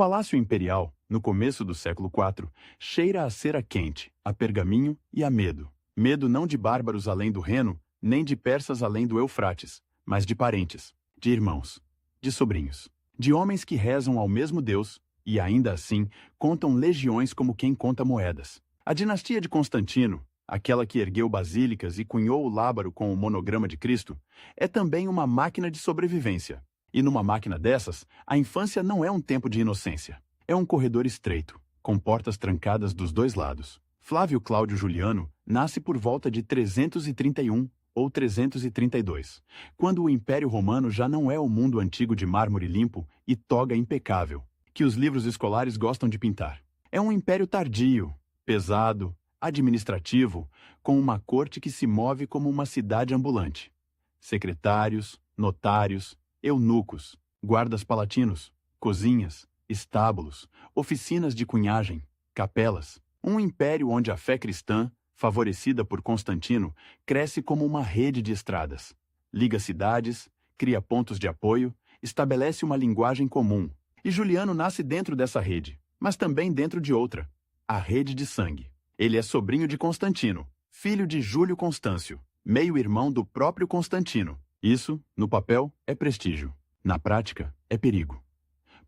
Palácio Imperial, no começo do século IV, cheira a cera quente, a pergaminho e a medo. Medo não de bárbaros além do Reno, nem de persas além do Eufrates, mas de parentes, de irmãos, de sobrinhos, de homens que rezam ao mesmo Deus e, ainda assim, contam legiões como quem conta moedas. A dinastia de Constantino, aquela que ergueu basílicas e cunhou o lábaro com o monograma de Cristo, é também uma máquina de sobrevivência. E numa máquina dessas, a infância não é um tempo de inocência. É um corredor estreito, com portas trancadas dos dois lados. Flávio Cláudio Juliano nasce por volta de 331 ou 332, quando o Império Romano já não é o mundo antigo de mármore limpo e toga impecável, que os livros escolares gostam de pintar. É um império tardio, pesado, administrativo, com uma corte que se move como uma cidade ambulante. Secretários, notários, eunucos, guardas palatinos, cozinhas, estábulos, oficinas de cunhagem, capelas. Um império onde a fé cristã, favorecida por Constantino, cresce como uma rede de estradas. Liga cidades, cria pontos de apoio, estabelece uma linguagem comum. E Juliano nasce dentro dessa rede, mas também dentro de outra, a rede de sangue. Ele é sobrinho de Constantino, filho de Júlio Constâncio, meio-irmão do próprio Constantino. Isso, no papel, é prestígio. Na prática, é perigo.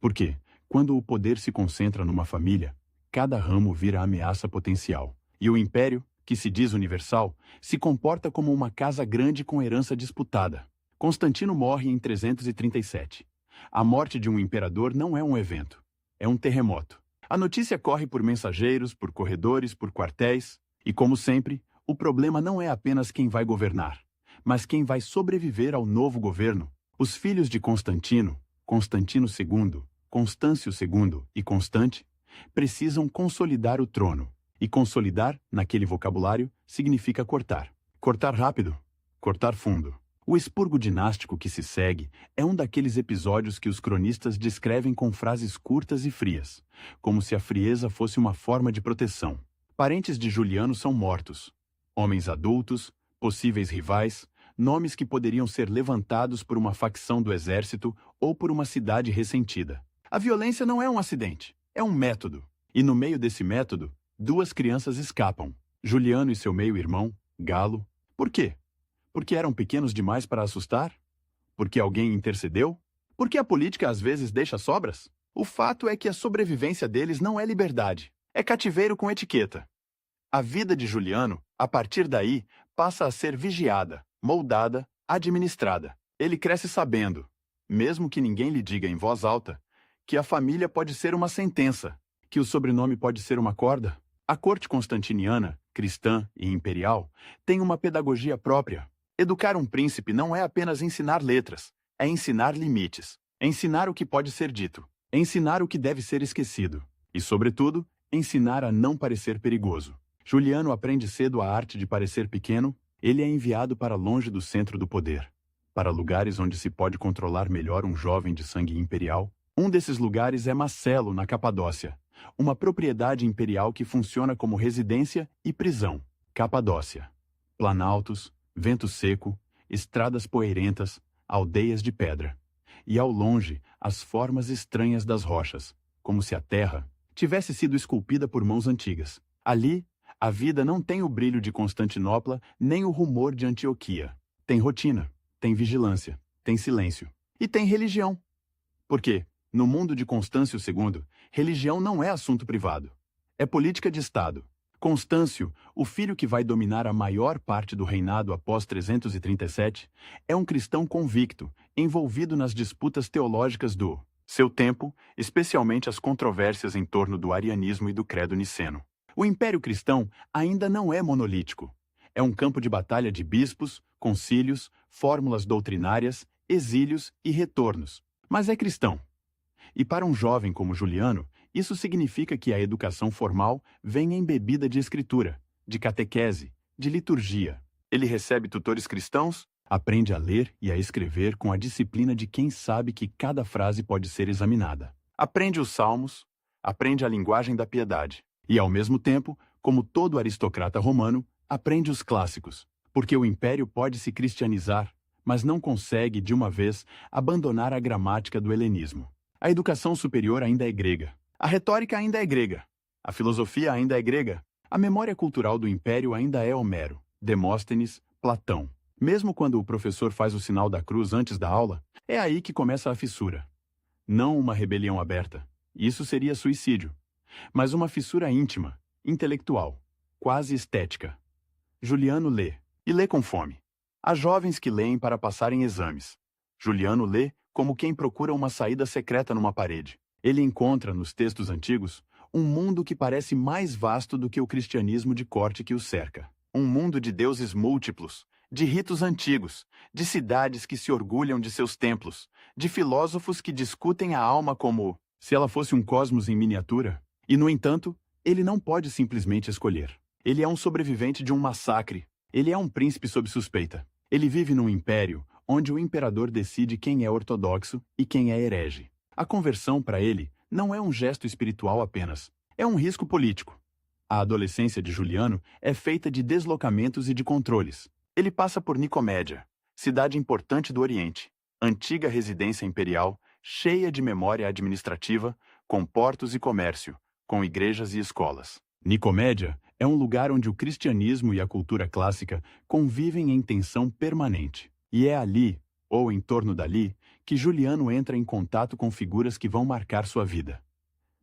Por quê? Quando o poder se concentra numa família, cada ramo vira ameaça potencial. E o império, que se diz universal, se comporta como uma casa grande com herança disputada. Constantino morre em 337. A morte de um imperador não é um evento, é um terremoto. A notícia corre por mensageiros, por corredores, por quartéis. E, como sempre, o problema não é apenas quem vai governar, mas quem vai sobreviver ao novo governo. Os filhos de Constantino, Constantino II, Constâncio II e Constante, precisam consolidar o trono. E consolidar, naquele vocabulário, significa cortar. Cortar rápido, cortar fundo. O expurgo dinástico que se segue é um daqueles episódios que os cronistas descrevem com frases curtas e frias, como se a frieza fosse uma forma de proteção. Parentes de Juliano são mortos. Homens adultos, possíveis rivais, nomes que poderiam ser levantados por uma facção do exército ou por uma cidade ressentida. A violência não é um acidente, é um método. E no meio desse método, duas crianças escapam, Juliano e seu meio-irmão, Galo. Por quê? Porque eram pequenos demais para assustar? Porque alguém intercedeu? Porque a política às vezes deixa sobras? O fato é que a sobrevivência deles não é liberdade, é cativeiro com etiqueta. A vida de Juliano, a partir daí, passa a ser vigiada, moldada, administrada. Ele cresce sabendo, mesmo que ninguém lhe diga em voz alta, que a família pode ser uma sentença, que o sobrenome pode ser uma corda. A corte constantiniana, cristã e imperial, tem uma pedagogia própria. Educar um príncipe não é apenas ensinar letras, é ensinar limites, ensinar o que pode ser dito, ensinar o que deve ser esquecido e, sobretudo, ensinar a não parecer perigoso. Juliano aprende cedo a arte de parecer pequeno. Ele é enviado para longe do centro do poder, para lugares onde se pode controlar melhor um jovem de sangue imperial. Um desses lugares é Macelo, na Capadócia, uma propriedade imperial que funciona como residência e prisão. Capadócia. Planaltos, vento seco, estradas poeirentas, aldeias de pedra. E ao longe, as formas estranhas das rochas, como se a terra tivesse sido esculpida por mãos antigas. Ali, a vida não tem o brilho de Constantinopla, nem o rumor de Antioquia. Tem rotina, tem vigilância, tem silêncio. E tem religião. Por quê? No mundo de Constâncio II, religião não é assunto privado. É política de Estado. Constâncio, o filho que vai dominar a maior parte do reinado após 337, é um cristão convicto, envolvido nas disputas teológicas do seu tempo, especialmente as controvérsias em torno do arianismo e do credo niceno. O Império Cristão ainda não é monolítico. É um campo de batalha de bispos, concílios, fórmulas doutrinárias, exílios e retornos. Mas é cristão. E para um jovem como Juliano, isso significa que a educação formal vem embebida de escritura, de catequese, de liturgia. Ele recebe tutores cristãos, aprende a ler e a escrever com a disciplina de quem sabe que cada frase pode ser examinada. Aprende os salmos, aprende a linguagem da piedade. E, ao mesmo tempo, como todo aristocrata romano, aprende os clássicos, porque o império pode se cristianizar, mas não consegue, de uma vez, abandonar a gramática do helenismo. A educação superior ainda é grega. A retórica ainda é grega. A filosofia ainda é grega. A memória cultural do império ainda é Homero, Demóstenes, Platão. Mesmo quando o professor faz o sinal da cruz antes da aula, é aí que começa a fissura. Não uma rebelião aberta. Isso seria suicídio. Mas uma fissura íntima, intelectual, quase estética. Juliano lê, e lê com fome. Há jovens que leem para passarem exames. Juliano lê como quem procura uma saída secreta numa parede. Ele encontra, nos textos antigos, um mundo que parece mais vasto do que o cristianismo de corte que o cerca. Um mundo de deuses múltiplos, de ritos antigos, de cidades que se orgulham de seus templos, de filósofos que discutem a alma como se ela fosse um cosmos em miniatura. E, no entanto, ele não pode simplesmente escolher. Ele é um sobrevivente de um massacre. Ele é um príncipe sob suspeita. Ele vive num império onde o imperador decide quem é ortodoxo e quem é herege. A conversão, para ele, não é um gesto espiritual apenas. É um risco político. A adolescência de Juliano é feita de deslocamentos e de controles. Ele passa por Nicomédia, cidade importante do Oriente, antiga residência imperial, cheia de memória administrativa, com portos e comércio, com igrejas e escolas. Nicomédia é um lugar onde o cristianismo e a cultura clássica convivem em tensão permanente. E é ali, ou em torno dali, que Juliano entra em contato com figuras que vão marcar sua vida.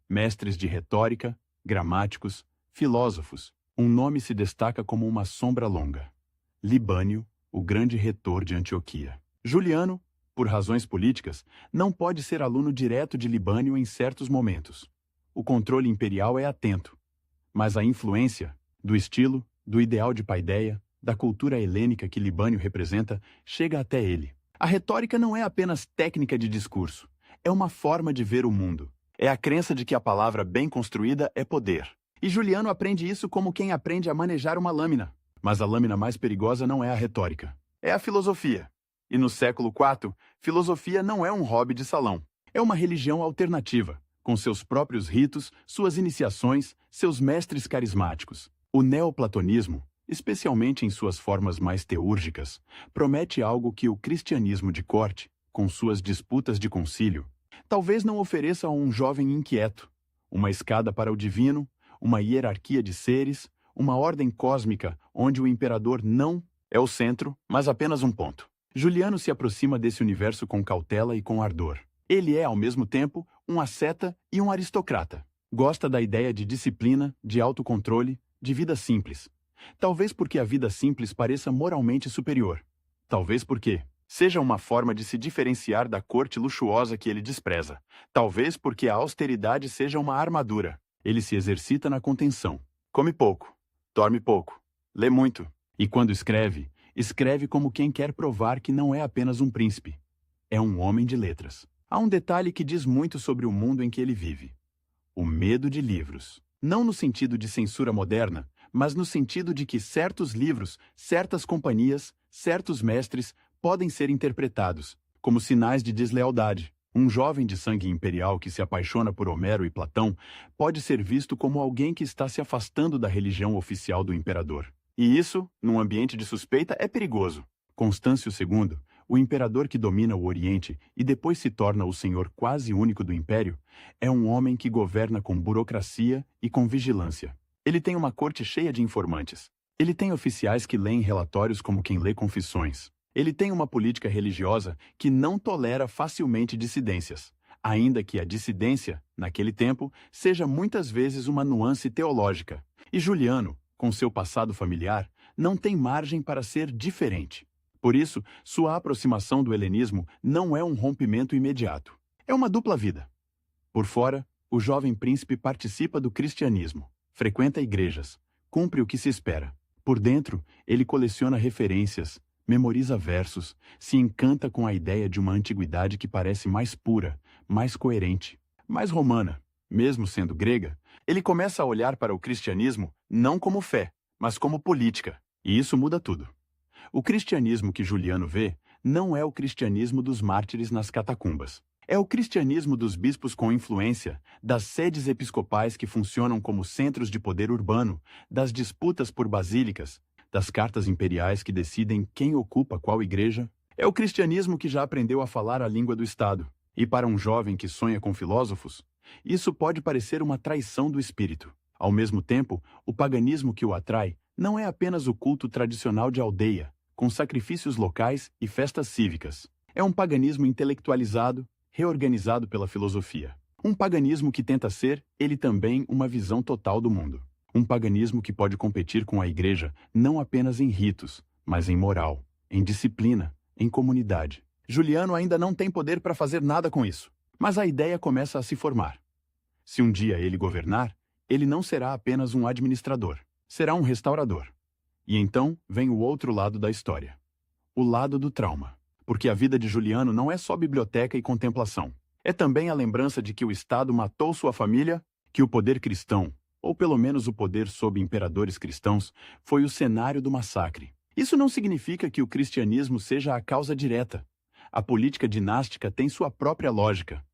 Mestres de retórica, gramáticos, filósofos. Um nome se destaca como uma sombra longa. Libânio, o grande retor de Antioquia. Juliano, por razões políticas, não pode ser aluno direto de Libânio em certos momentos. O controle imperial é atento, mas a influência do estilo, do ideal de paideia, da cultura helênica que Libânio representa, chega até ele. A retórica não é apenas técnica de discurso, é uma forma de ver o mundo. É a crença de que a palavra bem construída é poder. E Juliano aprende isso como quem aprende a manejar uma lâmina. Mas a lâmina mais perigosa não é a retórica, é a filosofia. E no século IV, filosofia não é um hobby de salão. É uma religião alternativa, com seus próprios ritos, suas iniciações, seus mestres carismáticos. O neoplatonismo, especialmente em suas formas mais teúrgicas, promete algo que o cristianismo de corte, com suas disputas de concílio, talvez não ofereça a um jovem inquieto. Uma escada para o divino, uma hierarquia de seres, uma ordem cósmica onde o imperador não é o centro, mas apenas um ponto. Juliano se aproxima desse universo com cautela e com ardor. Ele é, ao mesmo tempo, um asceta e um aristocrata. Gosta da ideia de disciplina, de autocontrole, de vida simples. Talvez porque a vida simples pareça moralmente superior. Talvez porque seja uma forma de se diferenciar da corte luxuosa que ele despreza. Talvez porque a austeridade seja uma armadura. Ele se exercita na contenção. Come pouco, dorme pouco, lê muito. E quando escreve, escreve como quem quer provar que não é apenas um príncipe. É um homem de letras. Há um detalhe que diz muito sobre o mundo em que ele vive. O medo de livros. Não no sentido de censura moderna, mas no sentido de que certos livros, certas companhias, certos mestres podem ser interpretados como sinais de deslealdade. Um jovem de sangue imperial que se apaixona por Homero e Platão pode ser visto como alguém que está se afastando da religião oficial do imperador. E isso, num ambiente de suspeita, é perigoso. Constâncio II, o imperador que domina o Oriente e depois se torna o senhor quase único do império, é um homem que governa com burocracia e com vigilância. Ele tem uma corte cheia de informantes. Ele tem oficiais que leem relatórios como quem lê confissões. Ele tem uma política religiosa que não tolera facilmente dissidências, ainda que a dissidência, naquele tempo, seja muitas vezes uma nuance teológica. E Juliano, com seu passado familiar, não tem margem para ser diferente. Por isso, sua aproximação do helenismo não é um rompimento imediato. É uma dupla vida. Por fora, o jovem príncipe participa do cristianismo, frequenta igrejas, cumpre o que se espera. Por dentro, ele coleciona referências, memoriza versos, se encanta com a ideia de uma antiguidade que parece mais pura, mais coerente, mais romana. Mesmo sendo grega, ele começa a olhar para o cristianismo não como fé, mas como política. E isso muda tudo. O cristianismo que Juliano vê não é o cristianismo dos mártires nas catacumbas. É o cristianismo dos bispos com influência, das sedes episcopais que funcionam como centros de poder urbano, das disputas por basílicas, das cartas imperiais que decidem quem ocupa qual igreja. É o cristianismo que já aprendeu a falar a língua do Estado. E para um jovem que sonha com filósofos, isso pode parecer uma traição do espírito. Ao mesmo tempo, o paganismo que o atrai não é apenas o culto tradicional de aldeia, com sacrifícios locais e festas cívicas. É um paganismo intelectualizado, reorganizado pela filosofia. Um paganismo que tenta ser, ele também, uma visão total do mundo. Um paganismo que pode competir com a igreja não apenas em ritos, mas em moral, em disciplina, em comunidade. Juliano ainda não tem poder para fazer nada com isso, mas a ideia começa a se formar. Se um dia ele governar, ele não será apenas um administrador, será um restaurador. E então vem o outro lado da história. O lado do trauma. Porque a vida de Juliano não é só biblioteca e contemplação. É também a lembrança de que o Estado matou sua família, que o poder cristão, ou pelo menos o poder sob imperadores cristãos, foi o cenário do massacre. Isso não significa que o cristianismo seja a causa direta. A política dinástica tem sua própria lógica.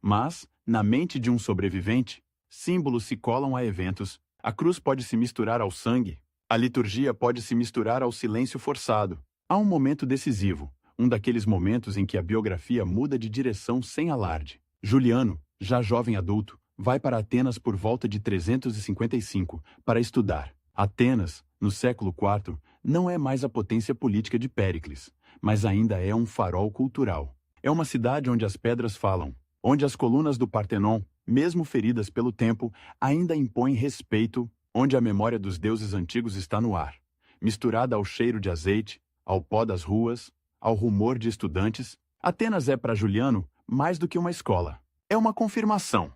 Mas, na mente de um sobrevivente, símbolos se colam a eventos, a cruz pode se misturar ao sangue, a liturgia pode se misturar ao silêncio forçado. Há um momento decisivo, um daqueles momentos em que a biografia muda de direção sem alarde. Juliano, já jovem adulto, vai para Atenas por volta de 355 para estudar. Atenas, no século IV, não é mais a potência política de Péricles, mas ainda é um farol cultural. É uma cidade onde as pedras falam, onde as colunas do Partenon, mesmo feridas pelo tempo, ainda impõem respeito, onde a memória dos deuses antigos está no ar, misturada ao cheiro de azeite, ao pó das ruas, ao rumor de estudantes. Atenas é para Juliano mais do que uma escola. É uma confirmação.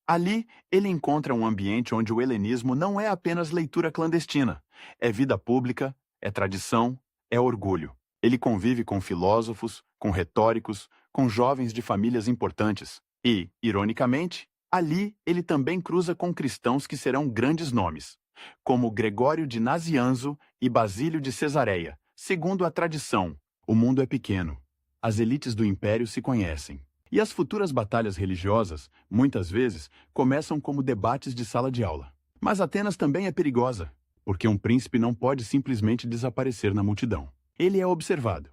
Ali, ele encontra um ambiente onde o helenismo não é apenas leitura clandestina, é vida pública, é tradição, é orgulho. Ele convive com filósofos, com retóricos, com jovens de famílias importantes. E, ironicamente, ali ele também cruza com cristãos que serão grandes nomes, como Gregório de Nazianzo e Basílio de Cesareia. Segundo a tradição, o mundo é pequeno. As elites do império se conhecem. E as futuras batalhas religiosas, muitas vezes, começam como debates de sala de aula. Mas Atenas também é perigosa, porque um príncipe não pode simplesmente desaparecer na multidão. Ele é observado.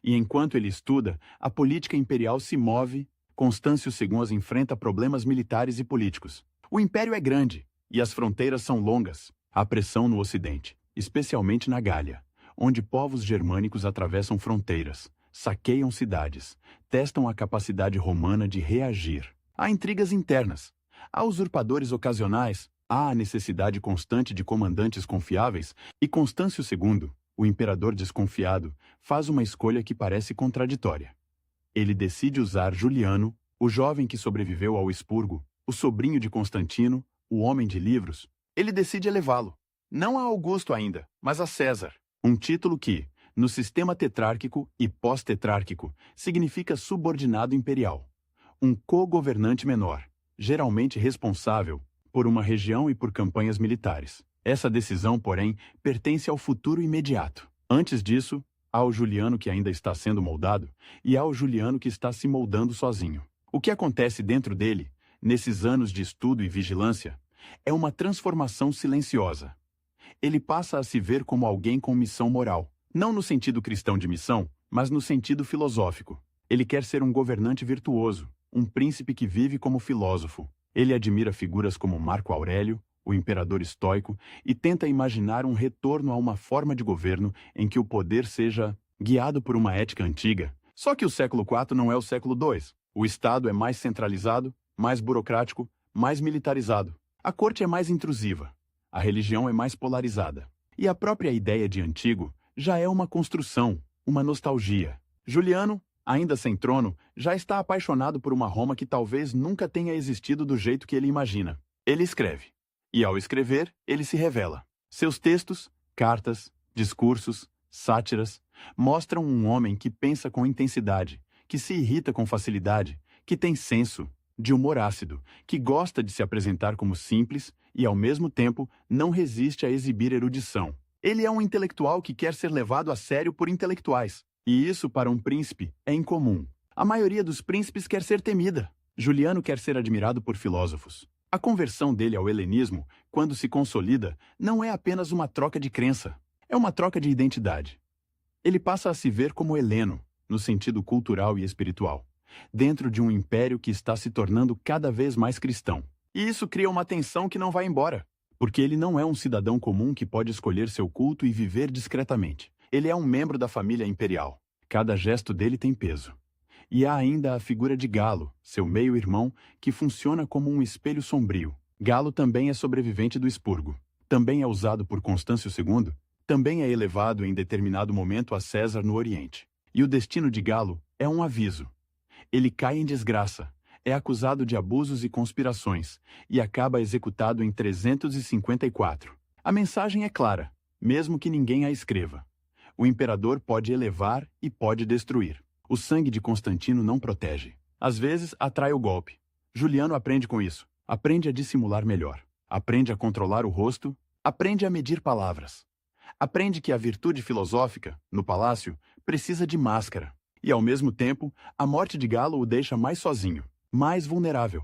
E enquanto ele estuda, a política imperial se move, Constâncio II enfrenta problemas militares e políticos. O império é grande, e as fronteiras são longas. Há pressão no ocidente, especialmente na Gália, onde povos germânicos atravessam fronteiras, saqueiam cidades, testam a capacidade romana de reagir. Há intrigas internas, há usurpadores ocasionais, há a necessidade constante de comandantes confiáveis, e Constâncio II, o imperador desconfiado, faz uma escolha que parece contraditória. Ele decide usar Juliano, o jovem que sobreviveu ao expurgo, o sobrinho de Constantino, o homem de livros. Ele decide elevá-lo, não a Augusto ainda, mas a César, um título que, no sistema tetrárquico e pós-tetrárquico, significa subordinado imperial. Um co-governante menor, geralmente responsável por uma região e por campanhas militares. Essa decisão, porém, pertence ao futuro imediato. Antes disso, há o Juliano que ainda está sendo moldado e há o Juliano que está se moldando sozinho. O que acontece dentro dele, nesses anos de estudo e vigilância, é uma transformação silenciosa. Ele passa a se ver como alguém com missão moral. Não no sentido cristão de missão, mas no sentido filosófico. Ele quer ser um governante virtuoso, um príncipe que vive como filósofo. Ele admira figuras como Marco Aurélio, o imperador estoico, e tenta imaginar um retorno a uma forma de governo em que o poder seja guiado por uma ética antiga. Só que o século IV não é o século II. O Estado é mais centralizado, mais burocrático, mais militarizado. A corte é mais intrusiva. A religião é mais polarizada. E a própria ideia de antigo já é uma construção, uma nostalgia. Juliano, ainda sem trono, já está apaixonado por uma Roma que talvez nunca tenha existido do jeito que ele imagina. Ele escreve. E ao escrever, ele se revela. Seus textos, cartas, discursos, sátiras, mostram um homem que pensa com intensidade, que se irrita com facilidade, que tem senso, de humor ácido, que gosta de se apresentar como simples e, ao mesmo tempo, não resiste a exibir erudição. Ele é um intelectual que quer ser levado a sério por intelectuais. E isso, para um príncipe, é incomum. A maioria dos príncipes quer ser temida. Juliano quer ser admirado por filósofos. A conversão dele ao helenismo, quando se consolida, não é apenas uma troca de crença. É uma troca de identidade. Ele passa a se ver como heleno, no sentido cultural e espiritual. dentro de um império que está se tornando cada vez mais cristão. E isso cria uma tensão que não vai embora, porque ele não é um cidadão comum que pode escolher seu culto e viver discretamente. Ele é um membro da família imperial. Cada gesto dele tem peso. E há ainda a figura de Galo, seu meio-irmão, que funciona como um espelho sombrio. Galo também é sobrevivente do expurgo. Também é usado por Constâncio II. Também é elevado em determinado momento a César no Oriente. E o destino de Galo é um aviso. Ele cai em desgraça, é acusado de abusos e conspirações, e acaba executado em 354. A mensagem é clara, mesmo que ninguém a escreva. O imperador pode elevar e pode destruir. O sangue de Constantino não protege. Às vezes, atrai o golpe. Juliano aprende com isso. Aprende a dissimular melhor. Aprende a controlar o rosto. Aprende a medir palavras. Aprende que a virtude filosófica, no palácio, precisa de máscara. E, ao mesmo tempo, a morte de Galo o deixa mais sozinho, mais vulnerável,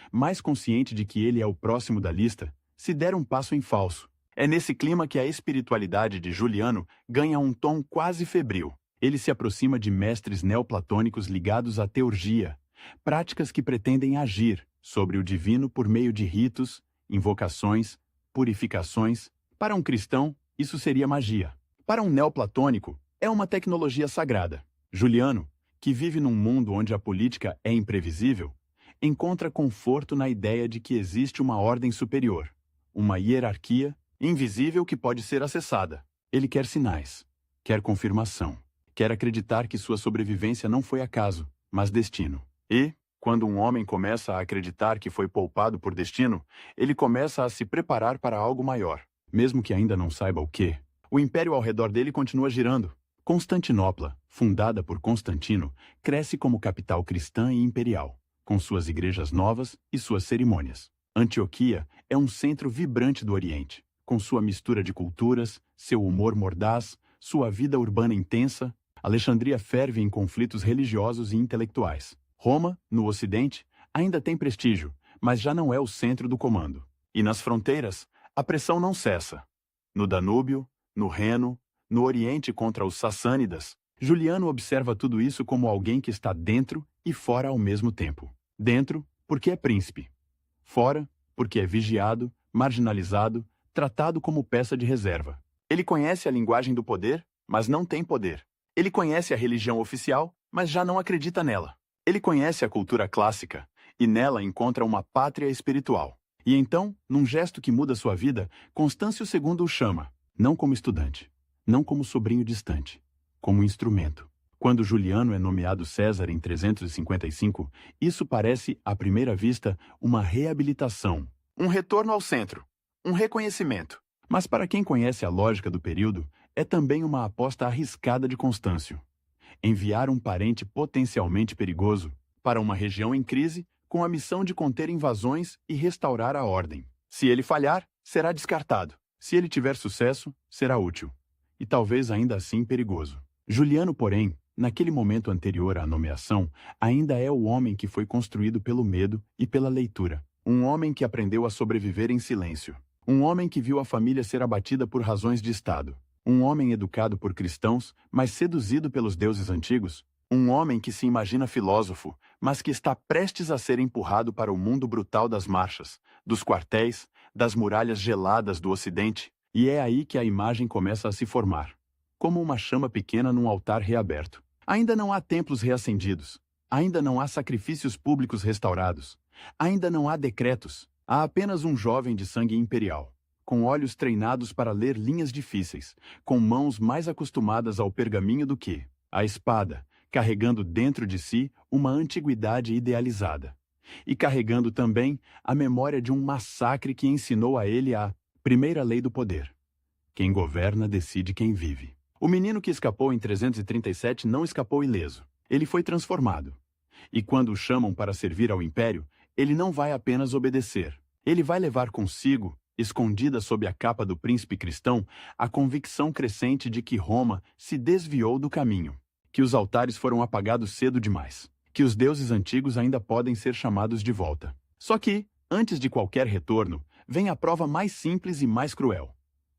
mais consciente de que ele é o próximo da lista, se der um passo em falso. É nesse clima que a espiritualidade de Juliano ganha um tom quase febril. Ele se aproxima de mestres neoplatônicos ligados à teurgia, práticas que pretendem agir sobre o divino por meio de ritos, invocações, purificações. Para um cristão, isso seria magia. Para um neoplatônico, é uma tecnologia sagrada. Juliano, que vive num mundo onde a política é imprevisível, encontra conforto na ideia de que existe uma ordem superior, uma hierarquia invisível que pode ser acessada. Ele quer sinais, quer confirmação, quer acreditar que sua sobrevivência não foi acaso, mas destino. E, quando um homem começa a acreditar que foi poupado por destino, ele começa a se preparar para algo maior. Mesmo que ainda não saiba o quê, o império ao redor dele continua girando. Constantinopla, fundada por Constantino, cresce como capital cristã e imperial, com suas igrejas novas e suas cerimônias. Antioquia é um centro vibrante do Oriente, com sua mistura de culturas, seu humor mordaz, sua vida urbana intensa. Alexandria ferve em conflitos religiosos e intelectuais. Roma, no Ocidente, ainda tem prestígio, mas já não é o centro do comando. E nas fronteiras, a pressão não cessa. No Danúbio, no Reno, no Oriente contra os Sassânidas, Juliano observa tudo isso como alguém que está dentro e fora ao mesmo tempo. Dentro, porque é príncipe. Fora, porque é vigiado, marginalizado, tratado como peça de reserva. Ele conhece a linguagem do poder, mas não tem poder. Ele conhece a religião oficial, mas já não acredita nela. Ele conhece a cultura clássica, e nela encontra uma pátria espiritual. E então, num gesto que muda sua vida, Constâncio II o chama, não como estudante, não como sobrinho distante, como instrumento. Quando Juliano é nomeado César em 355, isso parece, à primeira vista, uma reabilitação, um retorno ao centro, um reconhecimento. Mas para quem conhece a lógica do período, é também uma aposta arriscada de Constâncio. Enviar um parente potencialmente perigoso para uma região em crise com a missão de conter invasões e restaurar a ordem. Se ele falhar, será descartado. Se ele tiver sucesso, será útil. E talvez ainda assim perigoso. Juliano, porém, naquele momento anterior à nomeação, ainda é o homem que foi construído pelo medo e pela leitura. Um homem que aprendeu a sobreviver em silêncio. Um homem que viu a família ser abatida por razões de Estado. Um homem educado por cristãos, mas seduzido pelos deuses antigos. Um homem que se imagina filósofo, mas que está prestes a ser empurrado para o mundo brutal das marchas, dos quartéis, das muralhas geladas do Ocidente. E é aí que a imagem começa a se formar, como uma chama pequena num altar reaberto. Ainda não há templos reacendidos, ainda não há sacrifícios públicos restaurados, ainda não há decretos, há apenas um jovem de sangue imperial, com olhos treinados para ler linhas difíceis, com mãos mais acostumadas ao pergaminho do que à espada, carregando dentro de si uma antiguidade idealizada. E carregando também a memória de um massacre que ensinou a ele a primeira lei do poder. Quem governa decide quem vive. O menino que escapou em 337 não escapou ileso. Ele foi transformado. E quando o chamam para servir ao império, ele não vai apenas obedecer. Ele vai levar consigo, escondida sob a capa do príncipe cristão, a convicção crescente de que Roma se desviou do caminho, que os altares foram apagados cedo demais, que os deuses antigos ainda podem ser chamados de volta. Só que, antes de qualquer retorno, vem a prova mais simples e mais cruel.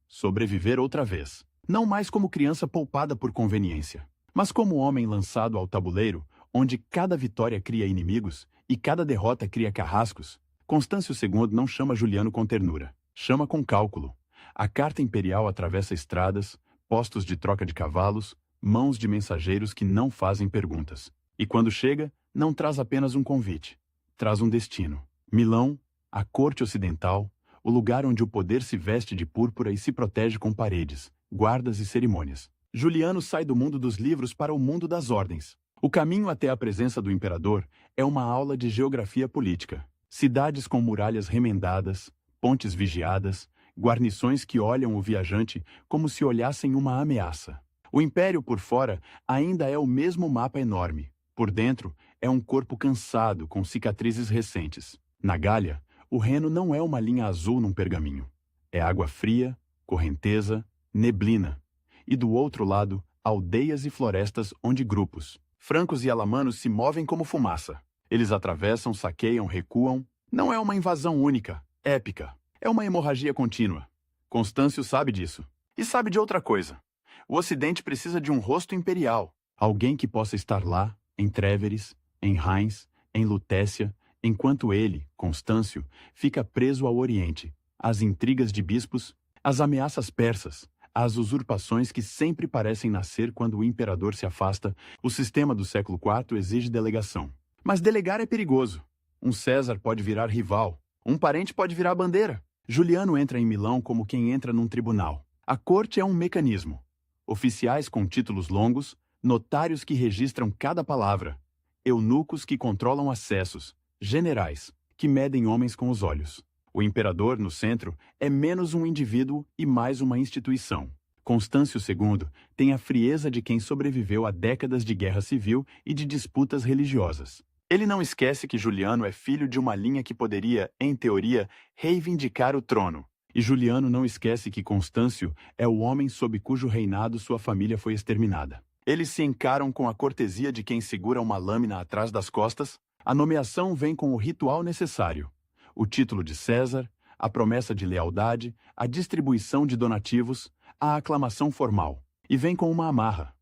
Sobreviver outra vez. Não mais como criança poupada por conveniência, mas como homem lançado ao tabuleiro, onde cada vitória cria inimigos e cada derrota cria carrascos, Constâncio II não chama Juliano com ternura, chama com cálculo. A carta imperial atravessa estradas, postos de troca de cavalos, mãos de mensageiros que não fazem perguntas. E quando chega, não traz apenas um convite, traz um destino. Milão, a corte ocidental, o lugar onde o poder se veste de púrpura e se protege com paredes, guardas e cerimônias. Juliano sai do mundo dos livros para o mundo das ordens. O caminho até a presença do imperador é uma aula de geografia política. Cidades com muralhas remendadas, pontes vigiadas, guarnições que olham o viajante como se olhassem uma ameaça. O império por fora ainda é o mesmo mapa enorme. Por dentro é um corpo cansado com cicatrizes recentes. Na Gália, o Reno não é uma linha azul num pergaminho. É água fria, correnteza, neblina. E do outro lado, aldeias e florestas onde grupos, francos e alamanos, se movem como fumaça. Eles atravessam, saqueiam, recuam. Não é uma invasão única, épica. É uma hemorragia contínua. Constâncio sabe disso. E sabe de outra coisa. O Ocidente precisa de um rosto imperial. Alguém que possa estar lá, em Tréveris, em Reims, em Lutécia, enquanto ele, Constâncio, fica preso ao Oriente, às intrigas de bispos, às ameaças persas, às usurpações que sempre parecem nascer quando o imperador se afasta. O sistema do século IV exige delegação. Mas delegar é perigoso. Um César pode virar rival. Um parente pode virar bandeira. Juliano entra em Milão como quem entra num tribunal. A corte é um mecanismo. Oficiais com títulos longos, notários que registram cada palavra, eunucos que controlam acessos, generais que medem homens com os olhos. O imperador, no centro, é menos um indivíduo e mais uma instituição. Constâncio II tem a frieza de quem sobreviveu a décadas de guerra civil e de disputas religiosas. Ele não esquece que Juliano é filho de uma linha que poderia, em teoria, reivindicar o trono. E Juliano não esquece que Constâncio é o homem sob cujo reinado sua família foi exterminada. Eles se encaram com a cortesia de quem segura uma lâmina atrás das costas. A nomeação vem com o ritual necessário. O título de César, a promessa de lealdade, a distribuição de donativos, a aclamação formal. E vem com uma amarra.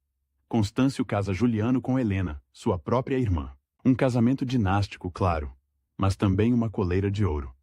Constâncio casa Juliano com Helena, sua própria irmã. Um casamento dinástico, claro, mas também uma coleira de ouro.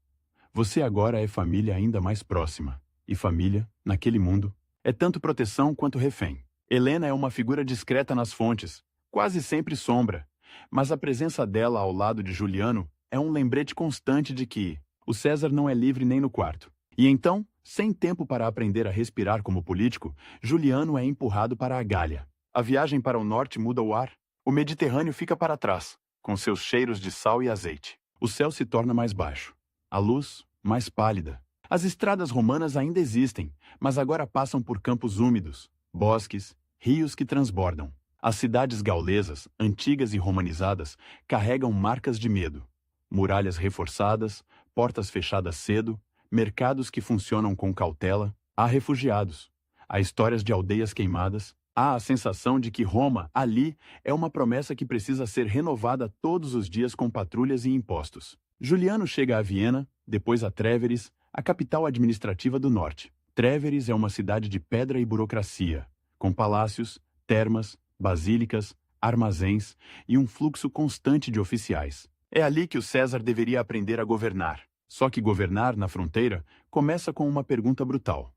Você agora é família ainda mais próxima. E família, naquele mundo, é tanto proteção quanto refém. Helena é uma figura discreta nas fontes, quase sempre sombra, mas a presença dela ao lado de Juliano é um lembrete constante de que o César não é livre nem no quarto. E então, sem tempo para aprender a respirar como político, Juliano é empurrado para a Gália. A viagem para o norte muda o ar. O Mediterrâneo fica para trás, com seus cheiros de sal e azeite. O céu se torna mais baixo. A luz, mais pálida. As estradas romanas ainda existem, mas agora passam por campos úmidos, bosques, rios que transbordam. As cidades gaulesas, antigas e romanizadas, carregam marcas de medo. Muralhas reforçadas, portas fechadas cedo, mercados que funcionam com cautela. Há refugiados. Há histórias de aldeias queimadas. Há a sensação de que Roma, ali, é uma promessa que precisa ser renovada todos os dias com patrulhas e impostos. Juliano chega a Viena, depois a Tréveris, a capital administrativa do norte. Tréveris é uma cidade de pedra e burocracia, com palácios, termas, basílicas, armazéns e um fluxo constante de oficiais. É ali que o César deveria aprender a governar. Só que governar na fronteira começa com uma pergunta brutal.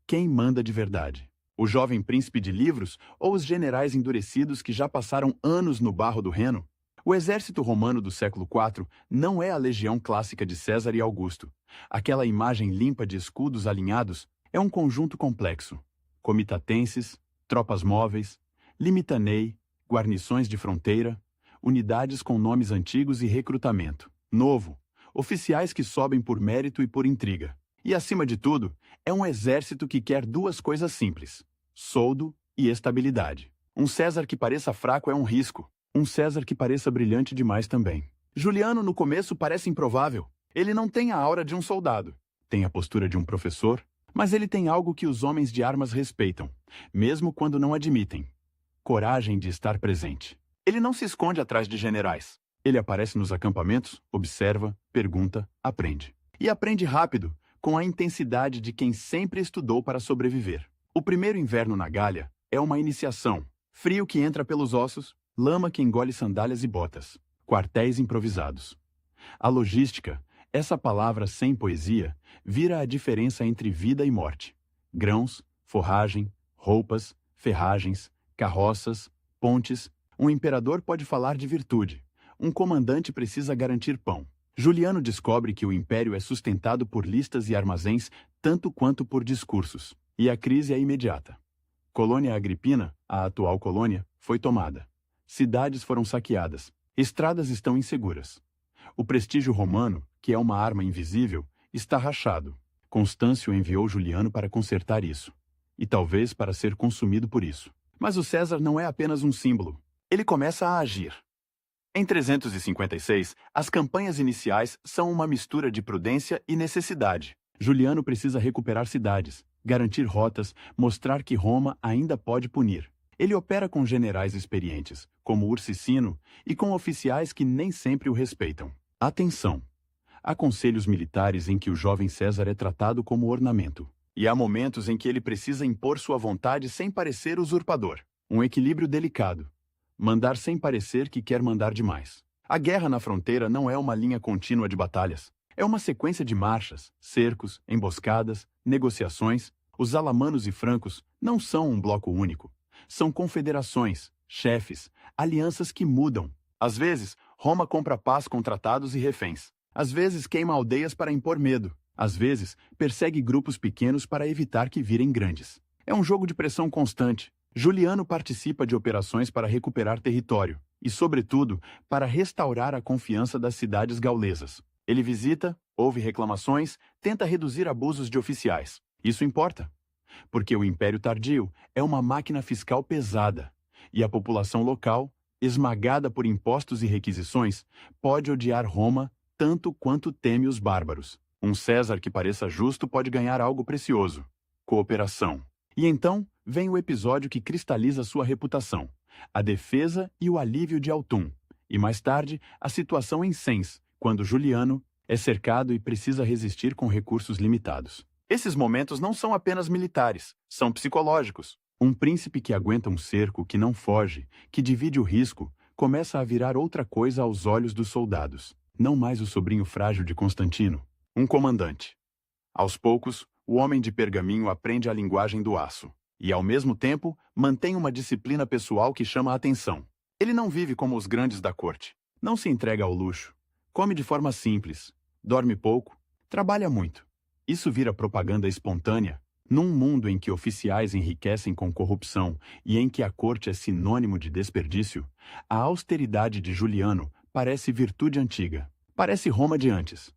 Quem manda de verdade? O jovem príncipe de livros ou os generais endurecidos que já passaram anos no barro do Reno? O exército romano do século IV não é a legião clássica de César e Augusto. Aquela imagem limpa de escudos alinhados é um conjunto complexo. Comitatenses, tropas móveis, limitanei, guarnições de fronteira, unidades com nomes antigos e recrutamento novo, oficiais que sobem por mérito e por intriga. E, acima de tudo, é um exército que quer duas coisas simples: soldo e estabilidade. Um César que pareça fraco é um risco. Um César que pareça brilhante demais também. Juliano, no começo, parece improvável. Ele não tem a aura de um soldado. Tem a postura de um professor, mas ele tem algo que os homens de armas respeitam, mesmo quando não admitem: coragem de estar presente. Ele não se esconde atrás de generais. Ele aparece nos acampamentos, observa, pergunta, aprende. E aprende rápido, com a intensidade de quem sempre estudou para sobreviver. O primeiro inverno na Gália é uma iniciação. Frio que entra pelos ossos, lama que engole sandálias e botas, quartéis improvisados. A logística, essa palavra sem poesia, vira a diferença entre vida e morte. Grãos, forragem, roupas, ferragens, carroças, pontes. Um imperador pode falar de virtude. Um comandante precisa garantir pão. Juliano descobre que o império é sustentado por listas e armazéns tanto quanto por discursos. E a crise é imediata. Colônia Agripina, a atual colônia, foi tomada. Cidades foram saqueadas. Estradas estão inseguras. O prestígio romano, que é uma arma invisível, está rachado. Constâncio enviou Juliano para consertar isso. E talvez para ser consumido por isso. Mas o César não é apenas um símbolo. Ele começa a agir. Em 356, as campanhas iniciais são uma mistura de prudência e necessidade. Juliano precisa recuperar cidades, garantir rotas, mostrar que Roma ainda pode punir. Ele opera com generais experientes, como Ursicino, e com oficiais que nem sempre o respeitam. Atenção! Há conselhos militares em que o jovem César é tratado como ornamento. E há momentos em que ele precisa impor sua vontade sem parecer usurpador. Um equilíbrio delicado. Mandar sem parecer que quer mandar demais. A guerra na fronteira não é uma linha contínua de batalhas. É uma sequência de marchas, cercos, emboscadas, negociações. Os alamanos e francos não são um bloco único. São confederações, chefes, alianças que mudam. Às vezes, Roma compra paz com tratados e reféns. Às vezes, queima aldeias para impor medo. Às vezes, persegue grupos pequenos para evitar que virem grandes. É um jogo de pressão constante. Juliano participa de operações para recuperar território e, sobretudo, para restaurar a confiança das cidades gaulesas. Ele visita, ouve reclamações, tenta reduzir abusos de oficiais. Isso importa, porque o Império Tardio é uma máquina fiscal pesada e a população local, esmagada por impostos e requisições, pode odiar Roma tanto quanto teme os bárbaros. Um César que pareça justo pode ganhar algo precioso: cooperação. E então vem o episódio que cristaliza sua reputação: a defesa e o alívio de Autun. E mais tarde, a situação em Sens, quando Juliano é cercado e precisa resistir com recursos limitados. Esses momentos não são apenas militares, são psicológicos. Um príncipe que aguenta um cerco, que não foge, que divide o risco, começa a virar outra coisa aos olhos dos soldados. Não mais o sobrinho frágil de Constantino. Um comandante. Aos poucos, o homem de pergaminho aprende a linguagem do aço. E, ao mesmo tempo, mantém uma disciplina pessoal que chama a atenção. Ele não vive como os grandes da corte. Não se entrega ao luxo. Come de forma simples. Dorme pouco. Trabalha muito. Isso vira propaganda espontânea. Num mundo em que oficiais enriquecem com corrupção e em que a corte é sinônimo de desperdício, a austeridade de Juliano parece virtude antiga. Parece Roma de antes.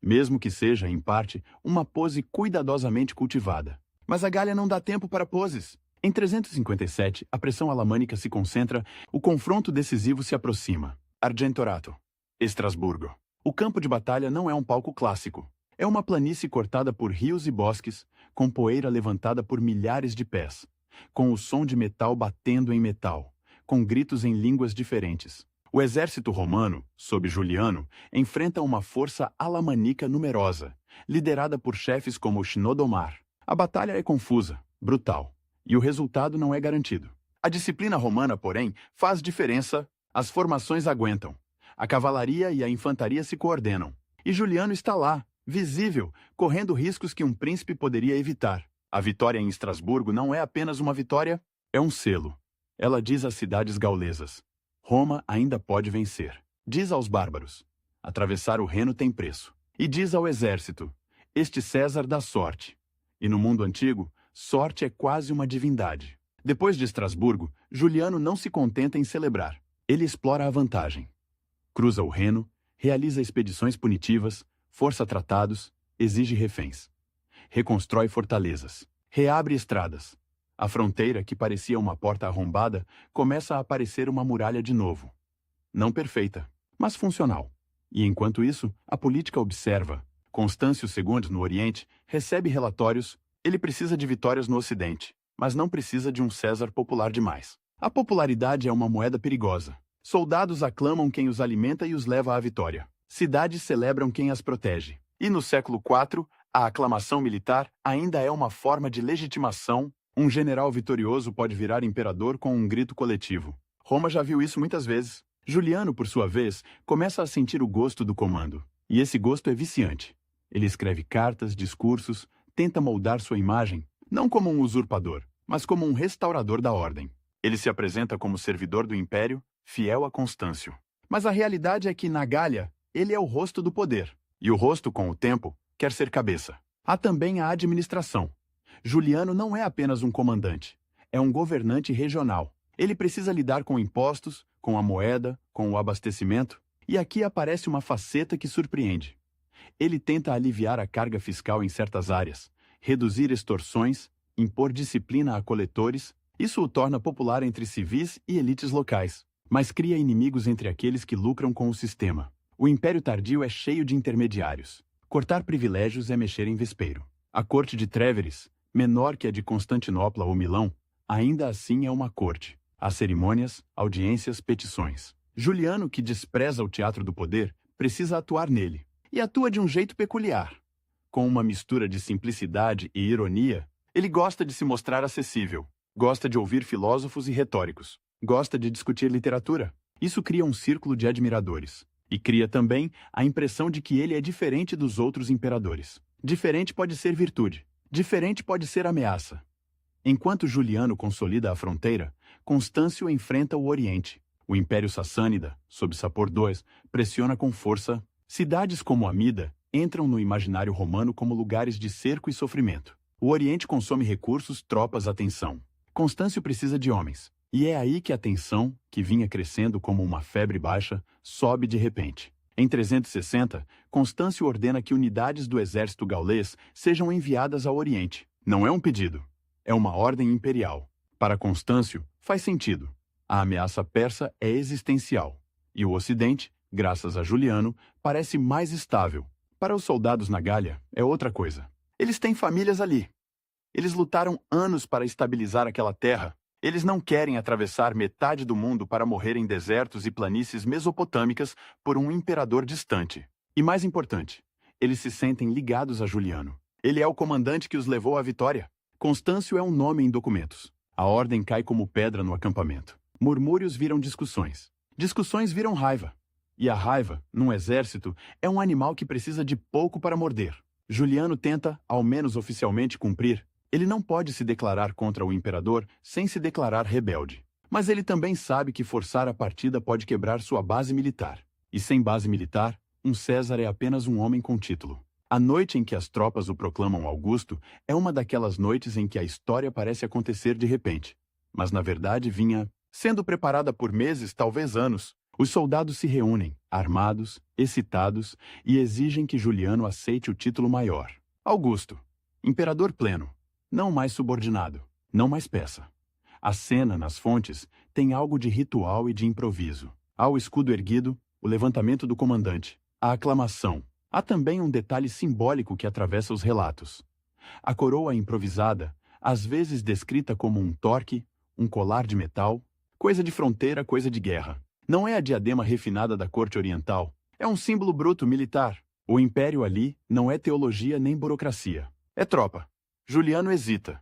Mesmo que seja, em parte, uma pose cuidadosamente cultivada. Mas a Gália não dá tempo para poses. Em 357, a pressão alamânica se concentra, o confronto decisivo se aproxima. Argentorato. Estrasburgo. O campo de batalha não é um palco clássico. É uma planície cortada por rios e bosques, com poeira levantada por milhares de pés, com o som de metal batendo em metal, com gritos em línguas diferentes. O exército romano, sob Juliano, enfrenta uma força alamanica numerosa, liderada por chefes como Chinodomar. A batalha é confusa, brutal, e o resultado não é garantido. A disciplina romana, porém, faz diferença. As formações aguentam. A cavalaria e a infantaria se coordenam. E Juliano está lá, visível, correndo riscos que um príncipe poderia evitar. A vitória em Estrasburgo não é apenas uma vitória, é um selo. Ela diz às cidades gaulesas: Roma ainda pode vencer. Diz aos bárbaros: atravessar o Reno tem preço. E diz ao exército: este César dá sorte. E no mundo antigo, sorte é quase uma divindade. Depois de Estrasburgo, Juliano não se contenta em celebrar. Ele explora a vantagem. Cruza o Reno, realiza expedições punitivas, força tratados, exige reféns. Reconstrói fortalezas. Reabre estradas. A fronteira, que parecia uma porta arrombada, começa a parecer uma muralha de novo. Não perfeita, mas funcional. E enquanto isso, a política observa. Constâncio II, no Oriente, recebe relatórios. Ele precisa de vitórias no Ocidente, mas não precisa de um César popular demais. A popularidade é uma moeda perigosa. Soldados aclamam quem os alimenta e os leva à vitória. Cidades celebram quem as protege. E no século IV, a aclamação militar ainda é uma forma de legitimação. Um general vitorioso pode virar imperador com um grito coletivo. Roma já viu isso muitas vezes. Juliano, por sua vez, começa a sentir o gosto do comando. E esse gosto é viciante. Ele escreve cartas, discursos, tenta moldar sua imagem, não como um usurpador, mas como um restaurador da ordem. Ele se apresenta como servidor do império, fiel a Constâncio. Mas a realidade é que, na Gália, ele é o rosto do poder. E o rosto, com o tempo, quer ser cabeça. Há também a administração. Juliano não é apenas um comandante. É um governante regional. Ele precisa lidar com impostos, com a moeda, com o abastecimento. E aqui aparece uma faceta que surpreende. Ele tenta aliviar a carga fiscal em certas áreas, reduzir extorsões, impor disciplina a coletores. Isso o torna popular entre civis e elites locais, mas cria inimigos entre aqueles que lucram com o sistema. O Império Tardio é cheio de intermediários. Cortar privilégios é mexer em vespeiro. A corte de Tréveris, menor que a de Constantinopla ou Milão, ainda assim é uma corte. Há cerimônias, audiências, petições. Juliano, que despreza o teatro do poder, precisa atuar nele. E atua de um jeito peculiar. Com uma mistura de simplicidade e ironia, ele gosta de se mostrar acessível. Gosta de ouvir filósofos e retóricos. Gosta de discutir literatura. Isso cria um círculo de admiradores. E cria também a impressão de que ele é diferente dos outros imperadores. Diferente pode ser virtude. Diferente pode ser ameaça. Enquanto Juliano consolida a fronteira, Constâncio enfrenta o Oriente. O Império Sassânida, sob Sapor II, pressiona com força. Cidades como Amida entram no imaginário romano como lugares de cerco e sofrimento. O Oriente consome recursos, tropas, atenção. Constâncio precisa de homens. E é aí que a tensão, que vinha crescendo como uma febre baixa, sobe de repente. Em 360, Constâncio ordena que unidades do exército gaulês sejam enviadas ao Oriente. Não é um pedido. É uma ordem imperial. Para Constâncio, faz sentido. A ameaça persa é existencial. E o Ocidente, graças a Juliano, parece mais estável. Para os soldados na Gália, é outra coisa. Eles têm famílias ali. Eles lutaram anos para estabilizar aquela terra. Eles não querem atravessar metade do mundo para morrer em desertos e planícies mesopotâmicas por um imperador distante. E mais importante, eles se sentem ligados a Juliano. Ele é o comandante que os levou à vitória. Constâncio é um nome em documentos. A ordem cai como pedra no acampamento. Murmúrios viram discussões. Discussões viram raiva. E a raiva, num exército, é um animal que precisa de pouco para morder. Juliano tenta, ao menos oficialmente, cumprir. Ele não pode se declarar contra o imperador sem se declarar rebelde. Mas ele também sabe que forçar a partida pode quebrar sua base militar. E sem base militar, um César é apenas um homem com título. A noite em que as tropas o proclamam Augusto é uma daquelas noites em que a história parece acontecer de repente. Mas na verdade vinha sendo preparada por meses, talvez anos. Os soldados se reúnem, armados, excitados, e exigem que Juliano aceite o título maior. Augusto, imperador pleno. Não mais subordinado, não mais peça. A cena, nas fontes, tem algo de ritual e de improviso. Há o escudo erguido, o levantamento do comandante, a aclamação. Há também um detalhe simbólico que atravessa os relatos. A coroa improvisada, às vezes descrita como um torque, um colar de metal, coisa de fronteira, coisa de guerra. Não é a diadema refinada da corte oriental, é um símbolo bruto militar. O império ali não é teologia nem burocracia, é tropa. Juliano hesita.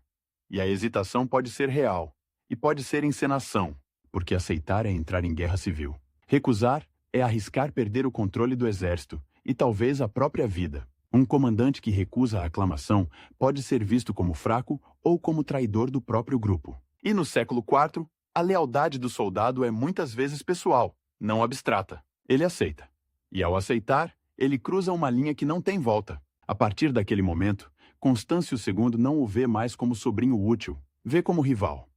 E a hesitação pode ser real. E pode ser encenação. Porque aceitar é entrar em guerra civil. Recusar é arriscar perder o controle do exército. E talvez a própria vida. Um comandante que recusa a aclamação pode ser visto como fraco ou como traidor do próprio grupo. E no século IV, a lealdade do soldado é muitas vezes pessoal, não abstrata. Ele aceita. E ao aceitar, ele cruza uma linha que não tem volta. A partir daquele momento, Constâncio II não o vê mais como sobrinho útil, vê como rival.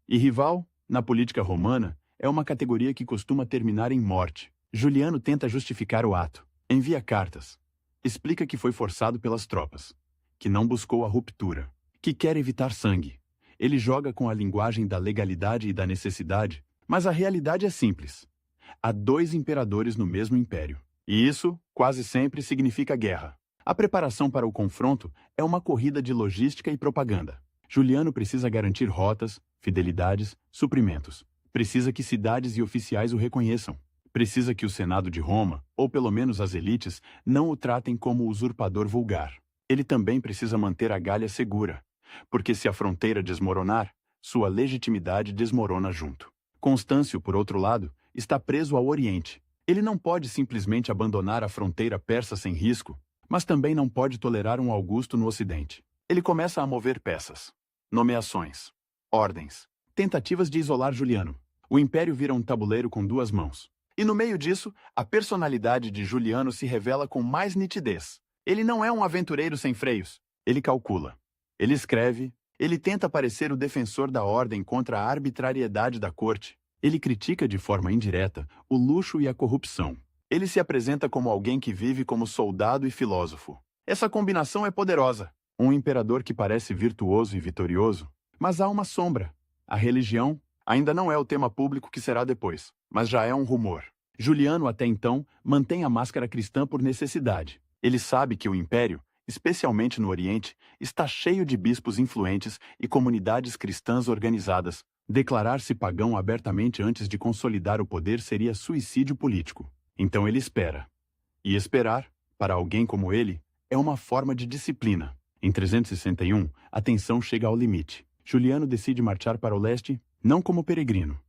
E rival, na política romana, é uma categoria que costuma terminar em morte. Juliano tenta justificar o ato, envia cartas, explica que foi forçado pelas tropas, que não buscou a ruptura, que quer evitar sangue. Ele joga com a linguagem da legalidade e da necessidade, mas a realidade é simples. Há 2 imperadores no mesmo império. E isso, quase sempre, significa guerra. A preparação para o confronto é uma corrida de logística e propaganda. Juliano precisa garantir rotas, fidelidades, suprimentos. Precisa que cidades e oficiais o reconheçam. Precisa que o Senado de Roma, ou pelo menos as elites, não o tratem como usurpador vulgar. Ele também precisa manter a Gália segura, porque se a fronteira desmoronar, sua legitimidade desmorona junto. Constâncio, por outro lado, está preso ao Oriente. Ele não pode simplesmente abandonar a fronteira persa sem risco, mas também não pode tolerar um Augusto no Ocidente. Ele começa a mover peças, nomeações, ordens, tentativas de isolar Juliano. O império vira um tabuleiro com duas mãos. E no meio disso, a personalidade de Juliano se revela com mais nitidez. Ele não é um aventureiro sem freios. Ele calcula. Ele escreve. Ele tenta parecer o defensor da ordem contra a arbitrariedade da corte. Ele critica de forma indireta o luxo e a corrupção. Ele se apresenta como alguém que vive como soldado e filósofo. Essa combinação é poderosa. Um imperador que parece virtuoso e vitorioso, mas há uma sombra. A religião ainda não é o tema público que será depois, mas já é um rumor. Juliano, até então, mantém a máscara cristã por necessidade. Ele sabe que o império, especialmente no Oriente, está cheio de bispos influentes e comunidades cristãs organizadas. Declarar-se pagão abertamente antes de consolidar o poder seria suicídio político. Então ele espera. E esperar, para alguém como ele, é uma forma de disciplina. Em 361, a tensão chega ao limite. Juliano decide marchar para o leste, não como peregrino,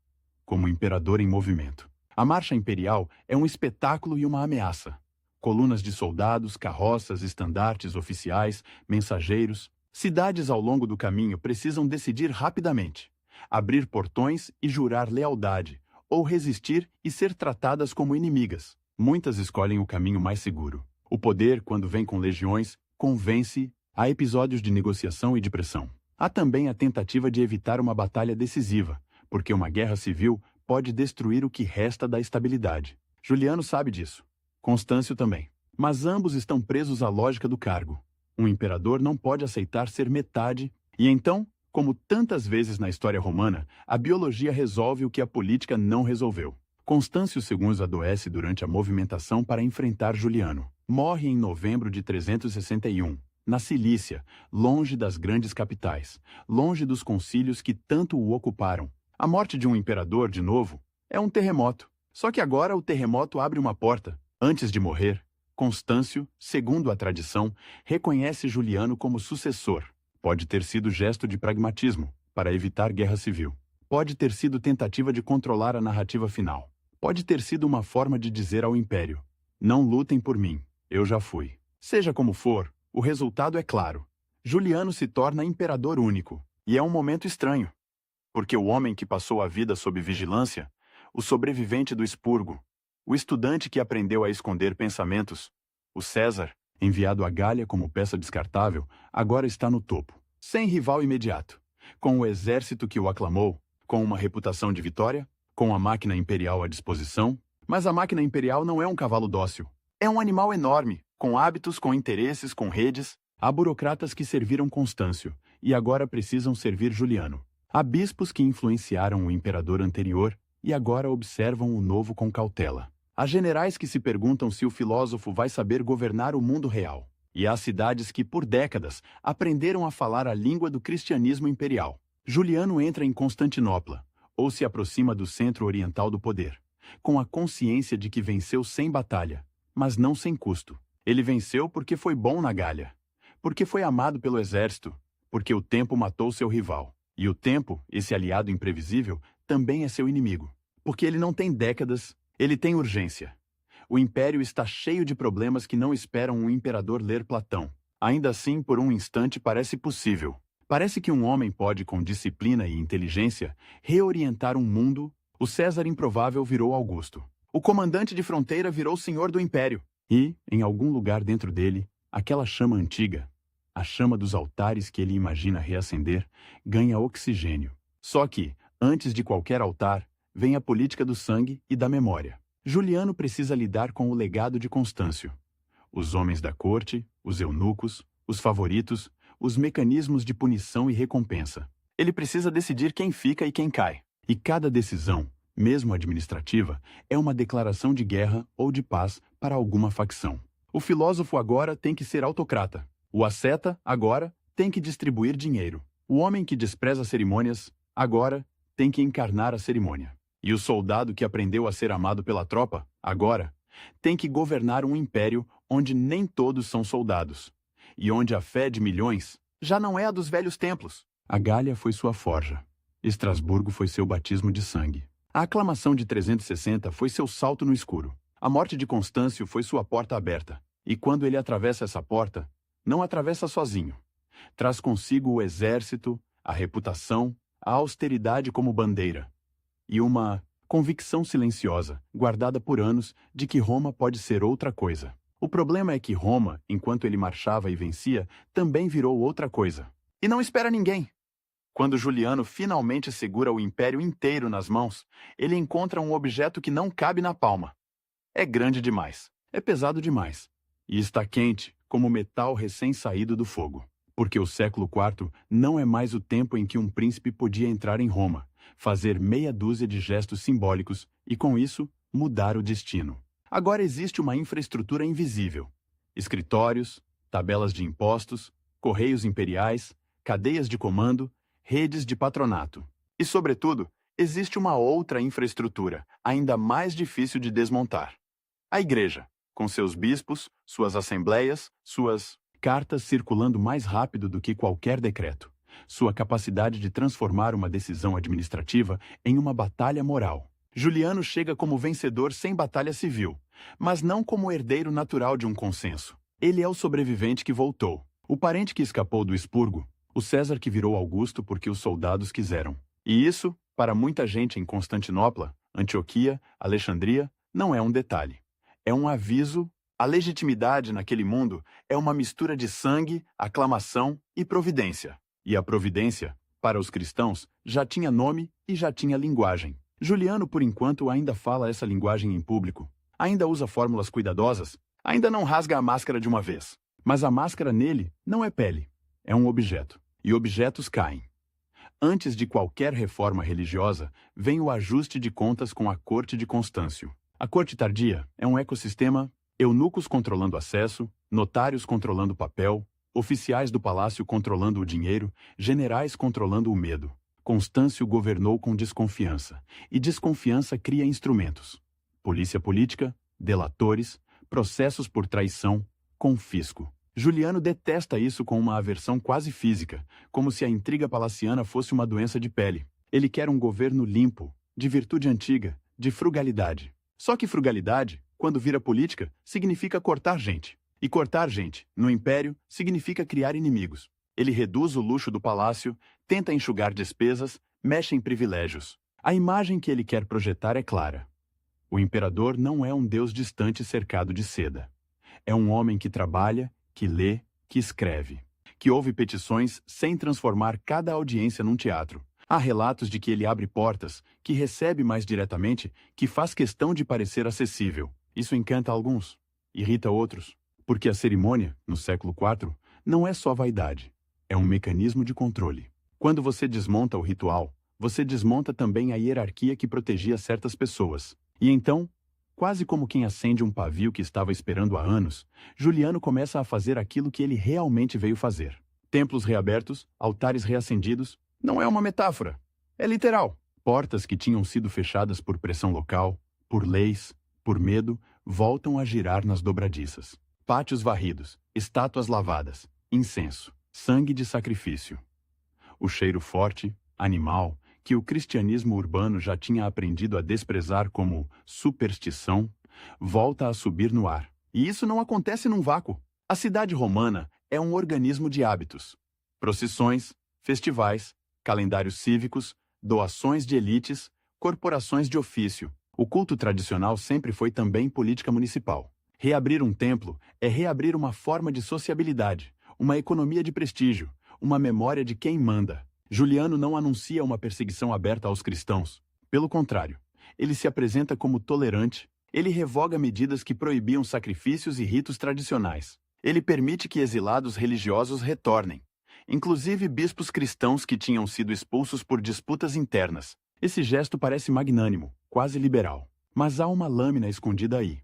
como imperador em movimento. A marcha imperial é um espetáculo e uma ameaça. Colunas de soldados, carroças, estandartes oficiais, mensageiros. Cidades ao longo do caminho precisam decidir rapidamente, abrir portões e jurar lealdade, ou resistir e ser tratadas como inimigas. Muitas escolhem o caminho mais seguro. O poder, quando vem com legiões, convence. Há episódios de negociação e de pressão. Há também a tentativa de evitar uma batalha decisiva, porque uma guerra civil pode destruir o que resta da estabilidade. Juliano sabe disso. Constâncio também. Mas ambos estão presos à lógica do cargo. Um imperador não pode aceitar ser metade, e então, como tantas vezes na história romana, a biologia resolve o que a política não resolveu. Constâncio II adoece durante a movimentação para enfrentar Juliano. Morre em novembro de 361. Na Cilícia, longe das grandes capitais, longe dos concílios que tanto o ocuparam. A morte de um imperador, de novo, é um terremoto. Só que agora o terremoto abre uma porta. Antes de morrer, Constâncio, segundo a tradição, reconhece Juliano como sucessor. Pode ter sido gesto de pragmatismo, para evitar guerra civil. Pode ter sido tentativa de controlar a narrativa final. Pode ter sido uma forma de dizer ao império: não lutem por mim, eu já fui. Seja como for, o resultado é claro. Juliano se torna imperador único. E é um momento estranho. Porque o homem que passou a vida sob vigilância, o sobrevivente do expurgo, o estudante que aprendeu a esconder pensamentos, o César, enviado à Gália como peça descartável, agora está no topo, sem rival imediato, com o exército que o aclamou, com uma reputação de vitória, com a máquina imperial à disposição. Mas a máquina imperial não é um cavalo dócil. É um animal enorme, com hábitos, com interesses, com redes. Há burocratas que serviram Constâncio, e agora precisam servir Juliano. Há bispos que influenciaram o imperador anterior, e agora observam o novo com cautela. Há generais que se perguntam se o filósofo vai saber governar o mundo real. E há cidades que, por décadas, aprenderam a falar a língua do cristianismo imperial. Juliano entra em Constantinopla, ou se aproxima do centro oriental do poder, com a consciência de que venceu sem batalha, mas não sem custo. Ele venceu porque foi bom na Gália, porque foi amado pelo exército, porque o tempo matou seu rival. E o tempo, esse aliado imprevisível, também é seu inimigo. Porque ele não tem décadas, ele tem urgência. O império está cheio de problemas que não esperam um imperador ler Platão. Ainda assim, por um instante parece possível. Parece que um homem pode, com disciplina e inteligência, reorientar um mundo. O César improvável virou Augusto. O comandante de fronteira virou senhor do império. E, em algum lugar dentro dele, aquela chama antiga, a chama dos altares que ele imagina reacender, ganha oxigênio. Só que, antes de qualquer altar, vem a política do sangue e da memória. Juliano precisa lidar com o legado de Constâncio. Os homens da corte, os eunucos, os favoritos, os mecanismos de punição e recompensa. Ele precisa decidir quem fica e quem cai. E cada decisão, mesmo administrativa, é uma declaração de guerra ou de paz para alguma facção. O filósofo agora tem que ser autocrata. O asceta, agora, tem que distribuir dinheiro. O homem que despreza cerimônias, agora, tem que encarnar a cerimônia. E o soldado que aprendeu a ser amado pela tropa, agora, tem que governar um império onde nem todos são soldados. E onde a fé de milhões já não é a dos velhos templos. A Gália foi sua forja. Estrasburgo foi seu batismo de sangue. A aclamação de 360 foi seu salto no escuro. A morte de Constâncio foi sua porta aberta. E quando ele atravessa essa porta, não atravessa sozinho. Traz consigo o exército, a reputação, a austeridade como bandeira. E uma convicção silenciosa, guardada por anos, de que Roma pode ser outra coisa. O problema é que Roma, enquanto ele marchava e vencia, também virou outra coisa. E não espera ninguém. Quando Juliano finalmente segura o império inteiro nas mãos, ele encontra um objeto que não cabe na palma. É grande demais, é pesado demais, e está quente como metal recém-saído do fogo. Porque o século IV não é mais o tempo em que um príncipe podia entrar em Roma, fazer meia dúzia de gestos simbólicos e, com isso, mudar o destino. Agora existe uma infraestrutura invisível. Escritórios, tabelas de impostos, correios imperiais, cadeias de comando, redes de patronato. E, sobretudo, existe uma outra infraestrutura, ainda mais difícil de desmontar. A Igreja, com seus bispos, suas assembleias, suas cartas circulando mais rápido do que qualquer decreto, sua capacidade de transformar uma decisão administrativa em uma batalha moral. Juliano chega como vencedor sem batalha civil, mas não como herdeiro natural de um consenso. Ele é o sobrevivente que voltou, o parente que escapou do expurgo, o César que virou Augusto porque os soldados quiseram. E isso, para muita gente em Constantinopla, Antioquia, Alexandria, não é um detalhe. É um aviso. A legitimidade naquele mundo é uma mistura de sangue, aclamação e providência. E a providência, para os cristãos, já tinha nome e já tinha linguagem. Juliano, por enquanto, ainda fala essa linguagem em público. Ainda usa fórmulas cuidadosas. Ainda não rasga a máscara de uma vez. Mas a máscara nele não é pele. É um objeto. E objetos caem. Antes de qualquer reforma religiosa, vem o ajuste de contas com a corte de Constâncio. A corte tardia é um ecossistema. Eunucos controlando acesso, notários controlando papel, oficiais do palácio controlando o dinheiro, generais controlando o medo. Constâncio governou com desconfiança, e desconfiança cria instrumentos. Polícia política, delatores, processos por traição, confisco. Juliano detesta isso com uma aversão quase física, como se a intriga palaciana fosse uma doença de pele. Ele quer um governo limpo, de virtude antiga, de frugalidade. Só que frugalidade, quando vira política, significa cortar gente. E cortar gente, no império, significa criar inimigos. Ele reduz o luxo do palácio, tenta enxugar despesas, mexe em privilégios. A imagem que ele quer projetar é clara. O imperador não é um deus distante cercado de seda. É um homem que trabalha, que lê, que escreve, que ouve petições sem transformar cada audiência num teatro. Há relatos de que ele abre portas, que recebe mais diretamente, que faz questão de parecer acessível. Isso encanta alguns, irrita outros, porque a cerimônia, no século IV, não é só vaidade, é um mecanismo de controle. Quando você desmonta o ritual, você desmonta também a hierarquia que protegia certas pessoas. E então, quase como quem acende um pavio que estava esperando há anos, Juliano começa a fazer aquilo que ele realmente veio fazer. Templos reabertos, altares reacendidos, não é uma metáfora, é literal. Portas que tinham sido fechadas por pressão local, por leis, por medo, voltam a girar nas dobradiças. Pátios varridos, estátuas lavadas, incenso, sangue de sacrifício. O cheiro forte, animal, que o cristianismo urbano já tinha aprendido a desprezar como superstição, volta a subir no ar. E isso não acontece num vácuo. A cidade romana é um organismo de hábitos. Procissões, festivais, calendários cívicos, doações de elites, corporações de ofício. O culto tradicional sempre foi também política municipal. Reabrir um templo é reabrir uma forma de sociabilidade, uma economia de prestígio, uma memória de quem manda. Juliano não anuncia uma perseguição aberta aos cristãos. Pelo contrário, ele se apresenta como tolerante. Ele revoga medidas que proibiam sacrifícios e ritos tradicionais. Ele permite que exilados religiosos retornem, inclusive bispos cristãos que tinham sido expulsos por disputas internas. Esse gesto parece magnânimo, quase liberal. Mas há uma lâmina escondida aí.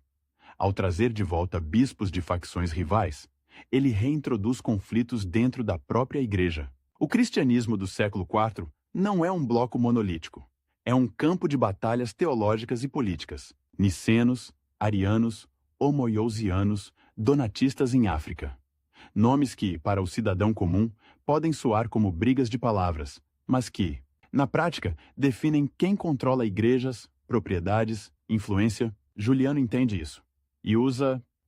Ao trazer de volta bispos de facções rivais, ele reintroduz conflitos dentro da própria igreja. O cristianismo do século IV não é um bloco monolítico. É um campo de batalhas teológicas e políticas. Nicenos, arianos, homoiousianos, donatistas em África. Nomes que, para o cidadão comum, podem soar como brigas de palavras, mas que, Na prática, definem quem controla igrejas, propriedades, influência. Juliano entende isso. E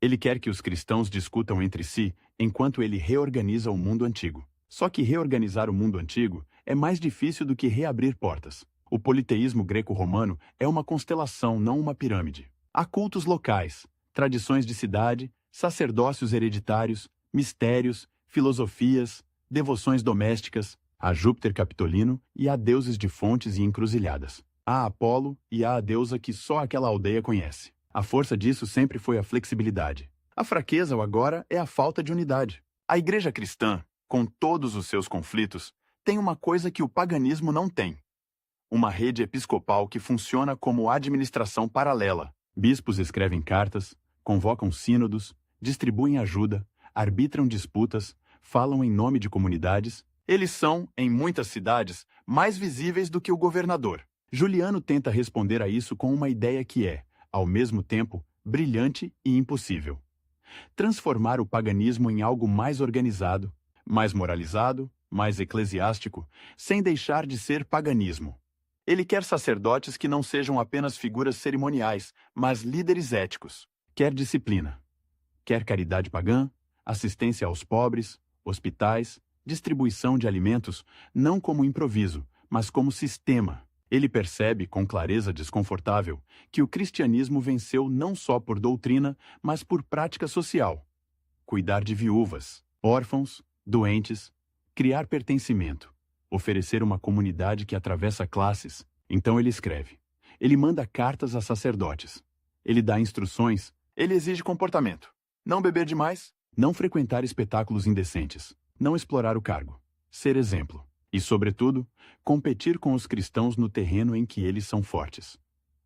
ele quer que os cristãos discutam entre si enquanto ele reorganiza o mundo antigo. Só que reorganizar o mundo antigo é mais difícil do que reabrir portas. O politeísmo greco-romano é uma constelação, não uma pirâmide. Há cultos locais, tradições de cidade, sacerdócios hereditários, mistérios, filosofias, devoções domésticas, a Júpiter Capitolino e a deuses de fontes e encruzilhadas. Há Apolo e há a deusa que só aquela aldeia conhece. A força disso sempre foi a flexibilidade. A fraqueza, ou agora, é a falta de unidade. A igreja cristã, com todos os seus conflitos, tem uma coisa que o paganismo não tem: uma rede episcopal que funciona como administração paralela. Bispos escrevem cartas, convocam sínodos, distribuem ajuda, arbitram disputas, falam em nome de comunidades. Eles são, em muitas cidades, mais visíveis do que o governador. Juliano tenta responder a isso com uma ideia que é, ao mesmo tempo, brilhante e impossível: transformar o paganismo em algo mais organizado, mais moralizado, mais eclesiástico, sem deixar de ser paganismo. Ele quer sacerdotes que não sejam apenas figuras cerimoniais, mas líderes éticos. Quer disciplina. Quer caridade pagã, assistência aos pobres, hospitais, distribuição de alimentos, não como improviso, mas como sistema. Ele percebe, com clareza desconfortável, que o cristianismo venceu não só por doutrina, mas por prática social. Cuidar de viúvas, órfãos, doentes, criar pertencimento, oferecer uma comunidade que atravessa classes. Então ele escreve. Ele manda cartas a sacerdotes. Ele dá instruções. Ele exige comportamento. Não beber demais, não frequentar espetáculos indecentes, não explorar o cargo, ser exemplo. E, sobretudo, competir com os cristãos no terreno em que eles são fortes: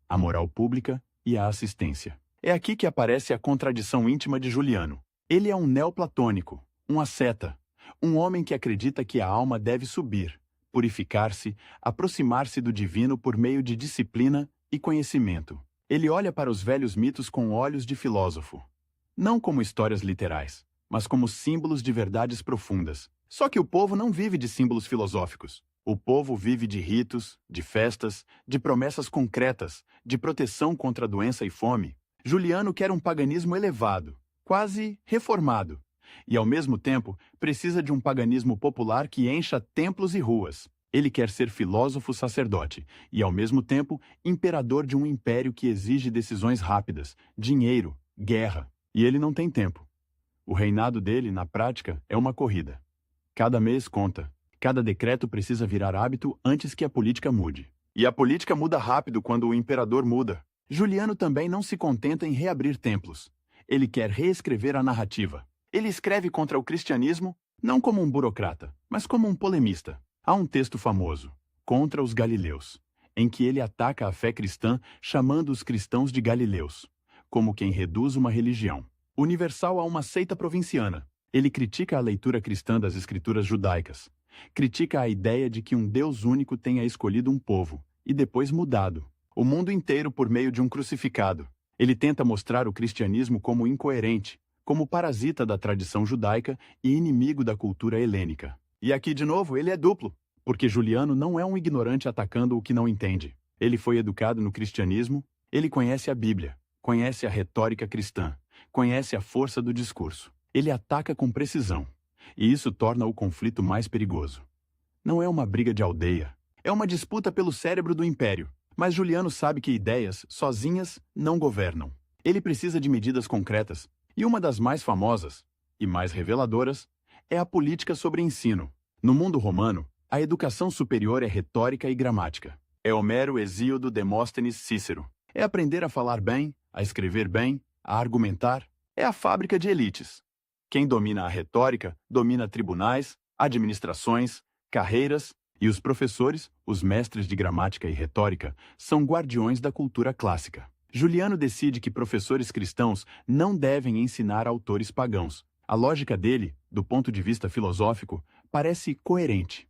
a moral pública e a assistência. É aqui que aparece a contradição íntima de Juliano. Ele é um neoplatônico, um asceta, um homem que acredita que a alma deve subir, purificar-se, aproximar-se do divino por meio de disciplina e conhecimento. Ele olha para os velhos mitos com olhos de filósofo, não como histórias literais, mas como símbolos de verdades profundas. Só que o povo não vive de símbolos filosóficos. O povo vive de ritos, de festas, de promessas concretas, de proteção contra a doença e fome. Juliano quer um paganismo elevado, quase reformado, e ao mesmo tempo precisa de um paganismo popular que encha templos e ruas. Ele quer ser filósofo sacerdote e, ao mesmo tempo, imperador de um império que exige decisões rápidas, dinheiro, guerra. E ele não tem tempo. O reinado dele, na prática, é uma corrida. Cada mês conta. Cada decreto precisa virar hábito antes que a política mude. E a política muda rápido quando o imperador muda. Juliano também não se contenta em reabrir templos. Ele quer reescrever a narrativa. Ele escreve contra o cristianismo, não como um burocrata, mas como um polemista. Há um texto famoso, Contra os Galileus, em que ele ataca a fé cristã chamando os cristãos de galileus, como quem reduz uma religião universal a uma seita provinciana. Ele critica a leitura cristã das escrituras judaicas, critica a ideia de que um Deus único tenha escolhido um povo, e depois mudado o mundo inteiro por meio de um crucificado. Ele tenta mostrar o cristianismo como incoerente, como parasita da tradição judaica e inimigo da cultura helênica. E aqui, de novo, ele é duplo, porque Juliano não é um ignorante atacando o que não entende. Ele foi educado no cristianismo, ele conhece a Bíblia, conhece a retórica cristã, conhece a força do discurso. Ele ataca com precisão, e isso torna o conflito mais perigoso. Não é uma briga de aldeia, é uma disputa pelo cérebro do império. Mas Juliano sabe que ideias, sozinhas, não governam. Ele precisa de medidas concretas, e uma das mais famosas, e mais reveladoras, é a política sobre ensino. No mundo romano, a educação superior é retórica e gramática. É Homero, Hesíodo, Demóstenes, Cícero. É aprender a falar bem, a escrever bem, a argumentar. É a fábrica de elites. Quem domina a retórica, domina tribunais, administrações, carreiras, e os professores, os mestres de gramática e retórica, são guardiões da cultura clássica. Juliano decide que professores cristãos não devem ensinar autores pagãos. A lógica dele, do ponto de vista filosófico, parece coerente.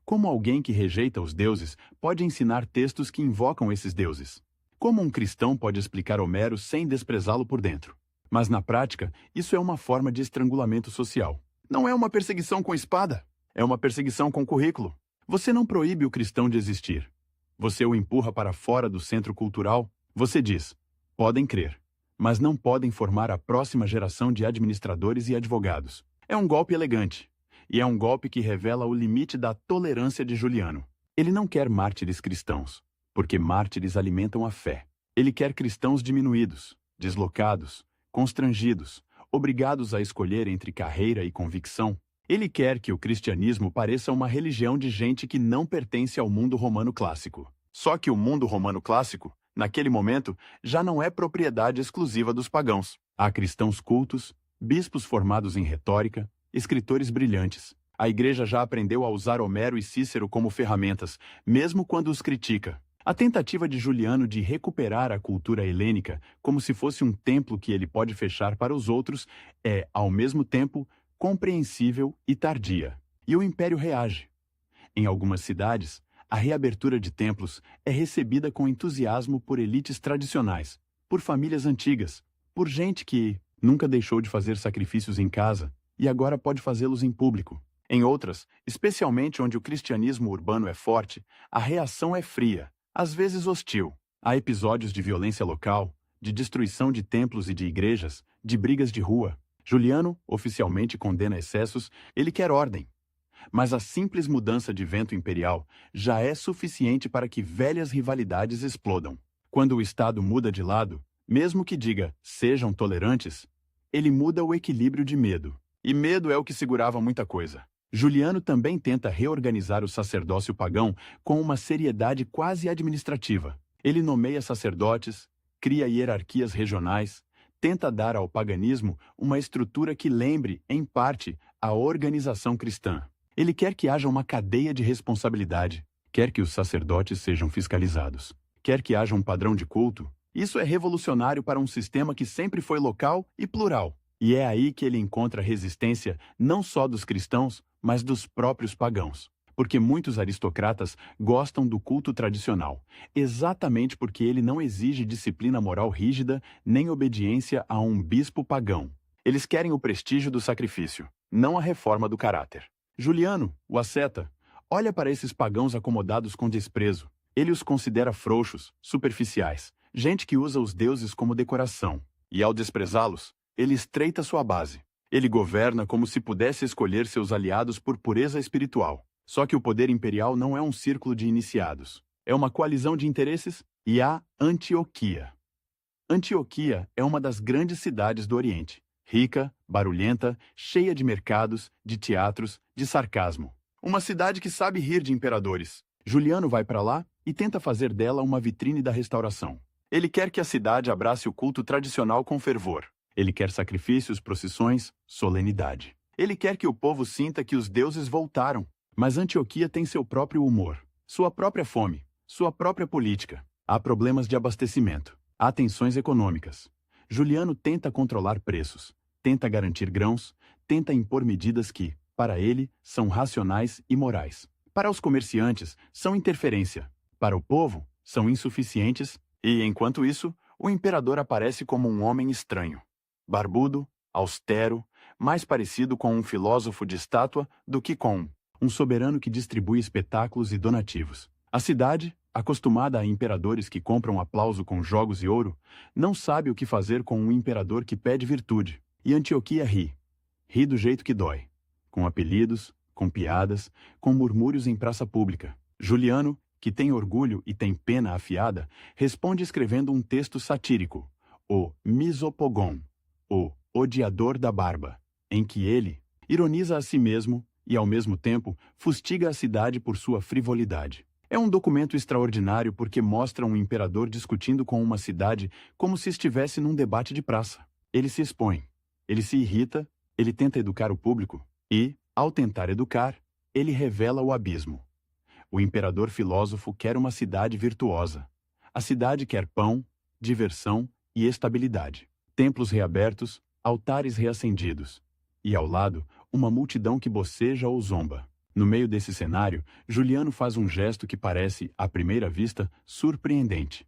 Como alguém que rejeita os deuses pode ensinar textos que invocam esses deuses? Como um cristão pode explicar Homero sem desprezá-lo por dentro? Mas na prática, isso é uma forma de estrangulamento social. Não é uma perseguição com espada, é uma perseguição com currículo. Você não proíbe o cristão de existir. Você o empurra para fora do centro cultural. Você diz: podem crer, mas não podem formar a próxima geração de administradores e advogados. É um golpe elegante. E é um golpe que revela o limite da tolerância de Juliano. Ele não quer mártires cristãos, porque mártires alimentam a fé. Ele quer cristãos diminuídos, deslocados, constrangidos, obrigados a escolher entre carreira e convicção. Ele quer que o cristianismo pareça uma religião de gente que não pertence ao mundo romano clássico. Só que o mundo romano clássico, naquele momento, já não é propriedade exclusiva dos pagãos. Há cristãos cultos, bispos formados em retórica, escritores brilhantes. A igreja já aprendeu a usar Homero e Cícero como ferramentas, mesmo quando os critica. A tentativa de Juliano de recuperar a cultura helênica como se fosse um templo que ele pode fechar para os outros é, ao mesmo tempo, compreensível e tardia. E o império reage. Em algumas cidades, a reabertura de templos é recebida com entusiasmo por elites tradicionais, por famílias antigas, por gente que nunca deixou de fazer sacrifícios em casa e agora pode fazê-los em público. Em outras, especialmente onde o cristianismo urbano é forte, a reação é fria, às vezes hostil. Há episódios de violência local, de destruição de templos e de igrejas, de brigas de rua. Juliano oficialmente condena excessos, ele quer ordem. Mas a simples mudança de vento imperial já é suficiente para que velhas rivalidades explodam. Quando o Estado muda de lado, mesmo que diga sejam tolerantes, ele muda o equilíbrio de medo. E medo é o que segurava muita coisa. Juliano também tenta reorganizar o sacerdócio pagão com uma seriedade quase administrativa. Ele nomeia sacerdotes, cria hierarquias regionais, tenta dar ao paganismo uma estrutura que lembre, em parte, a organização cristã. Ele quer que haja uma cadeia de responsabilidade, quer que os sacerdotes sejam fiscalizados, quer que haja um padrão de culto. Isso é revolucionário para um sistema que sempre foi local e plural. E é aí que ele encontra resistência não só dos cristãos, mas dos próprios pagãos. Porque muitos aristocratas gostam do culto tradicional, exatamente porque ele não exige disciplina moral rígida nem obediência a um bispo pagão. Eles querem o prestígio do sacrifício, não a reforma do caráter. Juliano, o asceta, olha para esses pagãos acomodados com desprezo. Ele os considera frouxos, superficiais, gente que usa os deuses como decoração. E ao desprezá-los, ele estreita sua base. Ele governa como se pudesse escolher seus aliados por pureza espiritual. Só que o poder imperial não é um círculo de iniciados. É uma coalizão de interesses e há Antioquia. Antioquia é uma das grandes cidades do Oriente. Rica, barulhenta, cheia de mercados, de teatros, de sarcasmo. Uma cidade que sabe rir de imperadores. Juliano vai para lá e tenta fazer dela uma vitrine da restauração. Ele quer que a cidade abrace o culto tradicional com fervor. Ele quer sacrifícios, procissões, solenidade. Ele quer que o povo sinta que os deuses voltaram. Mas Antioquia tem seu próprio humor, sua própria fome, sua própria política. Há problemas de abastecimento, há tensões econômicas. Juliano tenta controlar preços, tenta garantir grãos, tenta impor medidas que, para ele, são racionais e morais. Para os comerciantes, são interferência. Para o povo, são insuficientes e, enquanto isso, o imperador aparece como um homem estranho. Barbudo, austero, mais parecido com um filósofo de estátua do que com um soberano que distribui espetáculos e donativos. A cidade, acostumada a imperadores que compram aplauso com jogos e ouro, não sabe o que fazer com um imperador que pede virtude. E Antioquia ri. Ri do jeito que dói. Com apelidos, com piadas, com murmúrios em praça pública. Juliano, que tem orgulho e tem pena afiada, responde escrevendo um texto satírico, o Misopogon, o odiador da barba, em que ele ironiza a si mesmo e, ao mesmo tempo, fustiga a cidade por sua frivolidade. É um documento extraordinário porque mostra um imperador discutindo com uma cidade como se estivesse num debate de praça. Ele se expõe, ele se irrita, ele tenta educar o público e, ao tentar educar, ele revela o abismo. O imperador filósofo quer uma cidade virtuosa. A cidade quer pão, diversão e estabilidade. Templos reabertos, altares reacendidos. E, ao lado, uma multidão que boceja ou zomba. No meio desse cenário, Juliano faz um gesto que parece, à primeira vista, surpreendente.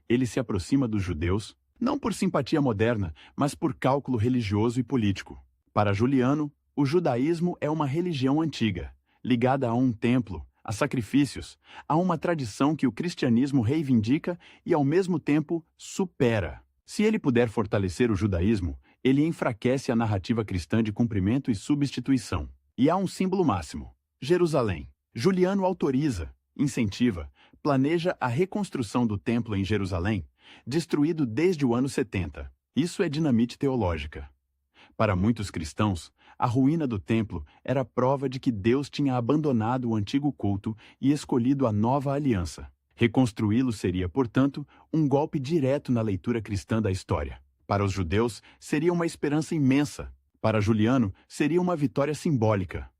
Ele se aproxima dos judeus, não por simpatia moderna, mas por cálculo religioso e político. Para Juliano, o judaísmo é uma religião antiga, ligada a um templo, a sacrifícios, a uma tradição que o cristianismo reivindica e, ao mesmo tempo, supera. Se ele puder fortalecer o judaísmo, ele enfraquece a narrativa cristã de cumprimento e substituição. E há um símbolo máximo: Jerusalém. Juliano autoriza, incentiva, planeja a reconstrução do templo em Jerusalém, destruído desde o ano 70. Isso é dinamite teológica. Para muitos cristãos, a ruína do templo era prova de que Deus tinha abandonado o antigo culto e escolhido a nova aliança. Reconstruí-lo seria, portanto, um golpe direto na leitura cristã da história. Para os judeus, seria uma esperança imensa. Para Juliano, seria uma vitória simbólica.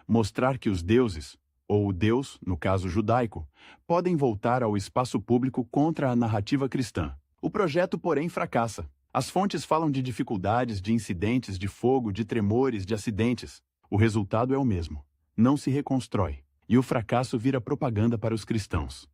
Mostrar que os deuses, ou o Deus, no caso judaico, podem voltar ao espaço público contra a narrativa cristã. O projeto, porém, fracassa. As fontes falam de dificuldades, de incidentes, de fogo, de tremores, de acidentes. O resultado é o mesmo: não se reconstrói. E o fracasso vira propaganda para os cristãos.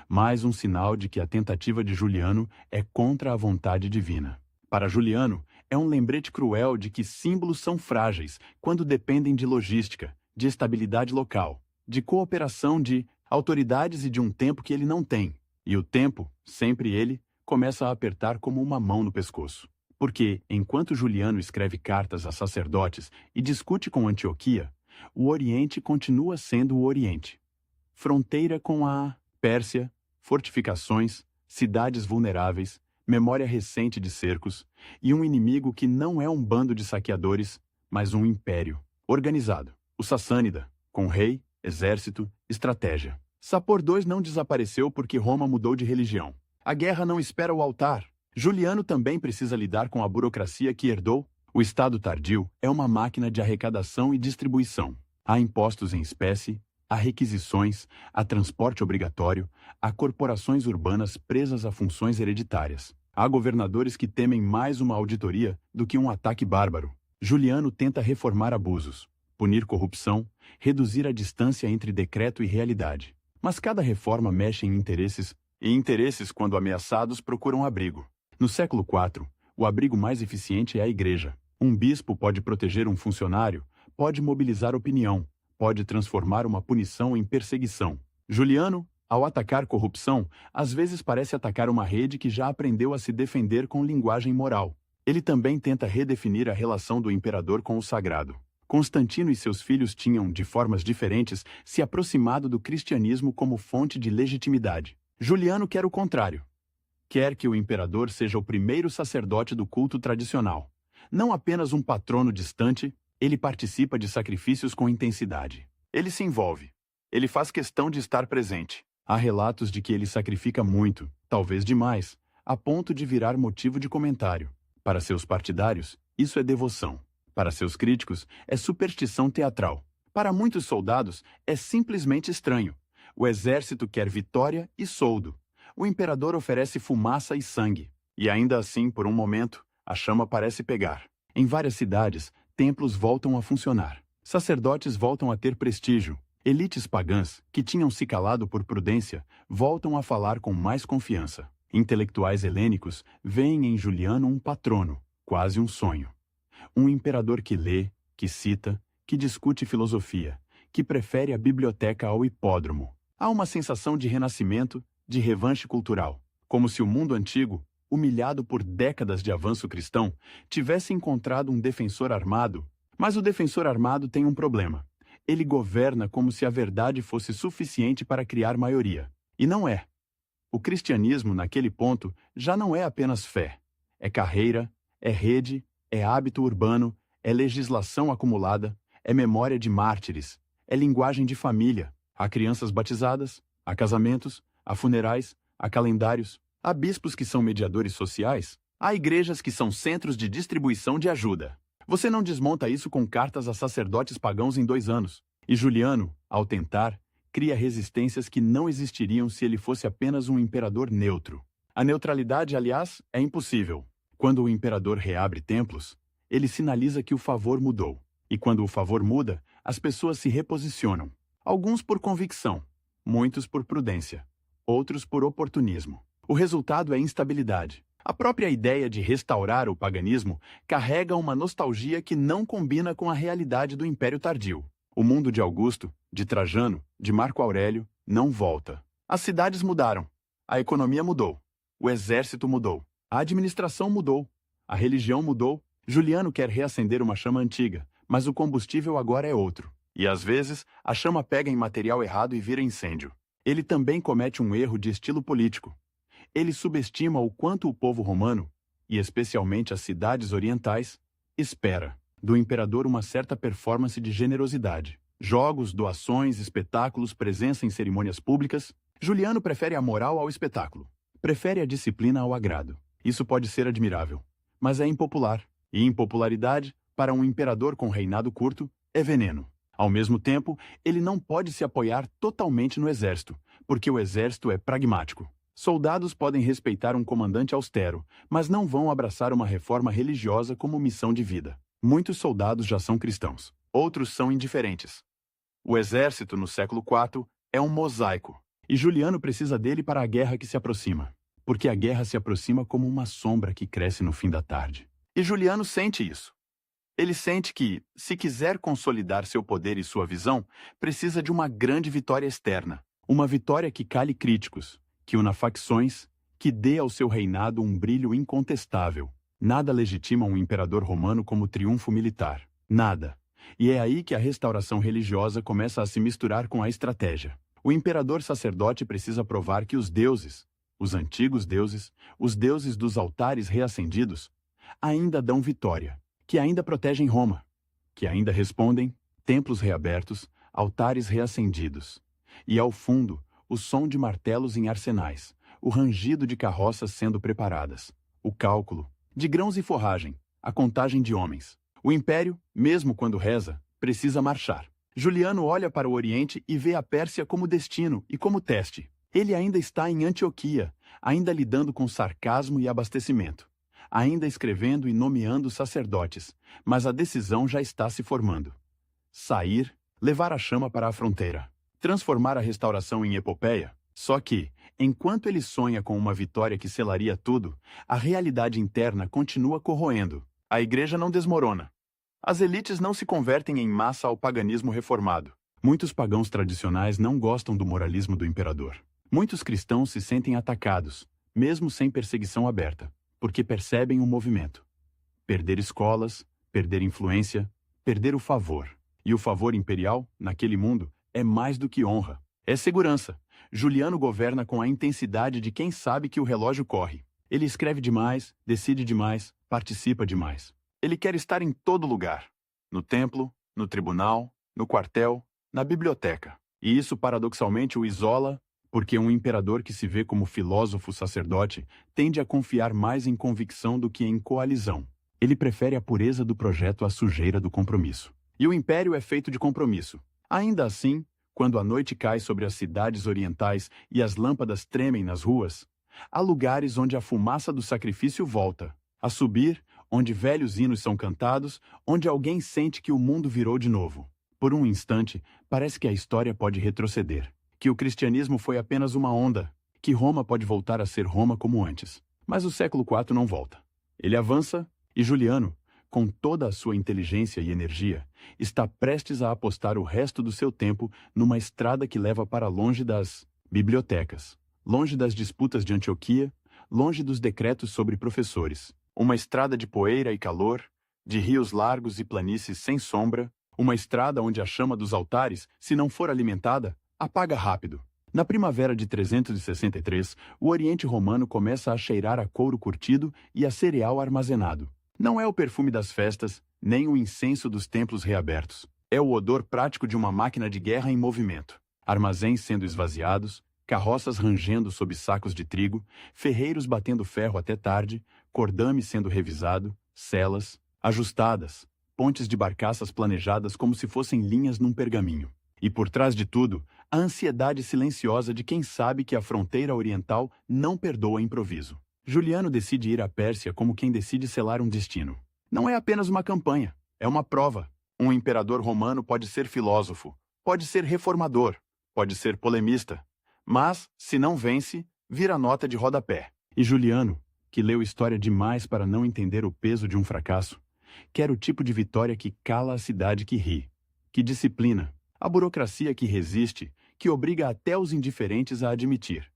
Mais um sinal de que a tentativa de Juliano é contra a vontade divina. Para Juliano, é um lembrete cruel de que símbolos são frágeis quando dependem de logística, de estabilidade local, de cooperação de autoridades e de um tempo que ele não tem. E o tempo, sempre ele, começa a apertar como uma mão no pescoço. Porque, enquanto Juliano escreve cartas a sacerdotes e discute com Antioquia, o Oriente continua sendo o Oriente. Fronteira com a Pérsia, fortificações, cidades vulneráveis, memória recente de cercos, e um inimigo que não é um bando de saqueadores, mas um império organizado. O Sassânida, com rei, exército, estratégia. Sapor II não desapareceu porque Roma mudou de religião. A guerra não espera o altar. Juliano também precisa lidar com a burocracia que herdou. O Estado tardio é uma máquina de arrecadação e distribuição. Há impostos em espécie, há requisições, há transporte obrigatório, há corporações urbanas presas a funções hereditárias. Há governadores que temem mais uma auditoria do que um ataque bárbaro. Juliano tenta reformar abusos, punir corrupção, reduzir a distância entre decreto e realidade. Mas cada reforma mexe em interesses, e interesses, quando ameaçados, procuram abrigo. No século IV, o abrigo mais eficiente é a igreja. Um bispo pode proteger um funcionário, pode mobilizar opinião, pode transformar uma punição em perseguição. Juliano, ao atacar corrupção, às vezes parece atacar uma rede que já aprendeu a se defender com linguagem moral. Ele também tenta redefinir a relação do imperador com o sagrado. Constantino e seus filhos tinham, de formas diferentes, se aproximado do cristianismo como fonte de legitimidade. Juliano quer o contrário. Quer que o imperador seja o primeiro sacerdote do culto tradicional. Não apenas um patrono distante, ele participa de sacrifícios com intensidade. Ele se envolve. Ele faz questão de estar presente. Há relatos de que ele sacrifica muito, talvez demais, a ponto de virar motivo de comentário. Para seus partidários, isso é devoção. Para seus críticos, é superstição teatral. Para muitos soldados, é simplesmente estranho. O exército quer vitória e soldo. O imperador oferece fumaça e sangue. E ainda assim, por um momento, a chama parece pegar. Em várias cidades, templos voltam a funcionar. Sacerdotes voltam a ter prestígio. Elites pagãs, que tinham se calado por prudência, voltam a falar com mais confiança. Intelectuais helênicos veem em Juliano um patrono, quase um sonho. Um imperador que lê, que cita, que discute filosofia, que prefere a biblioteca ao hipódromo. Há uma sensação de renascimento, de revanche cultural, como se o mundo antigo, humilhado por décadas de avanço cristão, tivesse encontrado um defensor armado. Mas o defensor armado tem um problema. Ele governa como se a verdade fosse suficiente para criar maioria. E não é. O cristianismo, naquele ponto, já não é apenas fé. É carreira, é rede, é hábito urbano, é legislação acumulada, é memória de mártires, é linguagem de família. Há crianças batizadas, há casamentos, há funerais, há calendários, há bispos que são mediadores sociais, há igrejas que são centros de distribuição de ajuda. Você não desmonta isso com cartas a sacerdotes pagãos em 2 anos. E Juliano, ao tentar, cria resistências que não existiriam se ele fosse apenas um imperador neutro. A neutralidade, aliás, é impossível. Quando o imperador reabre templos, ele sinaliza que o favor mudou. E quando o favor muda, as pessoas se reposicionam. Alguns por convicção, muitos por prudência, outros por oportunismo. O resultado é instabilidade. A própria ideia de restaurar o paganismo carrega uma nostalgia que não combina com a realidade do Império Tardio. O mundo de Augusto, de Trajano, de Marco Aurélio, não volta. As cidades mudaram. A economia mudou. O exército mudou. A administração mudou. A religião mudou. Juliano quer reacender uma chama antiga, mas o combustível agora é outro. E às vezes, a chama pega em material errado e vira incêndio. Ele também comete um erro de estilo político. Ele subestima o quanto o povo romano, e especialmente as cidades orientais, espera do imperador uma certa performance de generosidade. Jogos, doações, espetáculos, presença em cerimônias públicas. Juliano prefere a moral ao espetáculo. Prefere a disciplina ao agrado. Isso pode ser admirável, mas é impopular. E impopularidade, para um imperador com reinado curto, é veneno. Ao mesmo tempo, ele não pode se apoiar totalmente no exército, porque o exército é pragmático. Soldados podem respeitar um comandante austero, mas não vão abraçar uma reforma religiosa como missão de vida. Muitos soldados já são cristãos. Outros são indiferentes. O exército, no século IV, é um mosaico. E Juliano precisa dele para a guerra que se aproxima. Porque a guerra se aproxima como uma sombra que cresce no fim da tarde. E Juliano sente isso. Ele sente que, se quiser consolidar seu poder e sua visão, precisa de uma grande vitória externa. Uma vitória que cale críticos, que una facções, que dê ao seu reinado um brilho incontestável. Nada legitima um imperador romano como triunfo militar. Nada. E é aí que a restauração religiosa começa a se misturar com a estratégia. O imperador sacerdote precisa provar que os deuses, os antigos deuses, os deuses dos altares reacendidos, ainda dão vitória, que ainda protegem Roma, que ainda respondem, templos reabertos, altares reacendidos. E ao fundo, o som de martelos em arsenais, o rangido de carroças sendo preparadas, o cálculo de grãos e forragem, a contagem de homens. O império, mesmo quando reza, precisa marchar. Juliano olha para o Oriente e vê a Pérsia como destino e como teste. Ele ainda está em Antioquia, ainda lidando com sarcasmo e abastecimento, ainda escrevendo e nomeando sacerdotes, mas a decisão já está se formando. Sair, levar a chama para a fronteira, transformar a restauração em epopeia. Só que, enquanto ele sonha com uma vitória que selaria tudo, a realidade interna continua corroendo. A igreja não desmorona. As elites não se convertem em massa ao paganismo reformado. Muitos pagãos tradicionais não gostam do moralismo do imperador. Muitos cristãos se sentem atacados, mesmo sem perseguição aberta, porque percebem o movimento. Perder escolas, perder influência, perder o favor. E o favor imperial, naquele mundo, é mais do que honra. É segurança. Juliano governa com a intensidade de quem sabe que o relógio corre. Ele escreve demais, decide demais, participa demais. Ele quer estar em todo lugar. No templo, no tribunal, no quartel, na biblioteca. E isso paradoxalmente o isola, porque um imperador que se vê como filósofo sacerdote tende a confiar mais em convicção do que em coalizão. Ele prefere a pureza do projeto à sujeira do compromisso. E o império é feito de compromisso. Ainda assim, quando a noite cai sobre as cidades orientais e as lâmpadas tremem nas ruas, há lugares onde a fumaça do sacrifício volta a subir, onde velhos hinos são cantados, onde alguém sente que o mundo virou de novo. Por um instante, parece que a história pode retroceder, que o cristianismo foi apenas uma onda, que Roma pode voltar a ser Roma como antes. Mas o século IV não volta. Ele avança e Juliano, com toda a sua inteligência e energia, está prestes a apostar o resto do seu tempo numa estrada que leva para longe das bibliotecas, longe das disputas de Antioquia, longe dos decretos sobre professores. Uma estrada de poeira e calor, de rios largos e planícies sem sombra, uma estrada onde a chama dos altares, se não for alimentada, apaga rápido. Na primavera de 363, o Oriente Romano começa a cheirar a couro curtido e a cereal armazenado. Não é o perfume das festas, nem o incenso dos templos reabertos. É o odor prático de uma máquina de guerra em movimento. Armazéns sendo esvaziados, carroças rangendo sob sacos de trigo, ferreiros batendo ferro até tarde, cordame sendo revisado, celas ajustadas, pontes de barcaças planejadas como se fossem linhas num pergaminho. E por trás de tudo, a ansiedade silenciosa de quem sabe que a fronteira oriental não perdoa improviso. Juliano decide ir à Pérsia como quem decide selar um destino. Não é apenas uma campanha, é uma prova. Um imperador romano pode ser filósofo, pode ser reformador, pode ser polemista, mas, se não vence, vira nota de rodapé. E Juliano, que leu história demais para não entender o peso de um fracasso, quer o tipo de vitória que cala a cidade que ri, Que disciplina! A burocracia que resiste, que obriga até os indiferentes a admitir.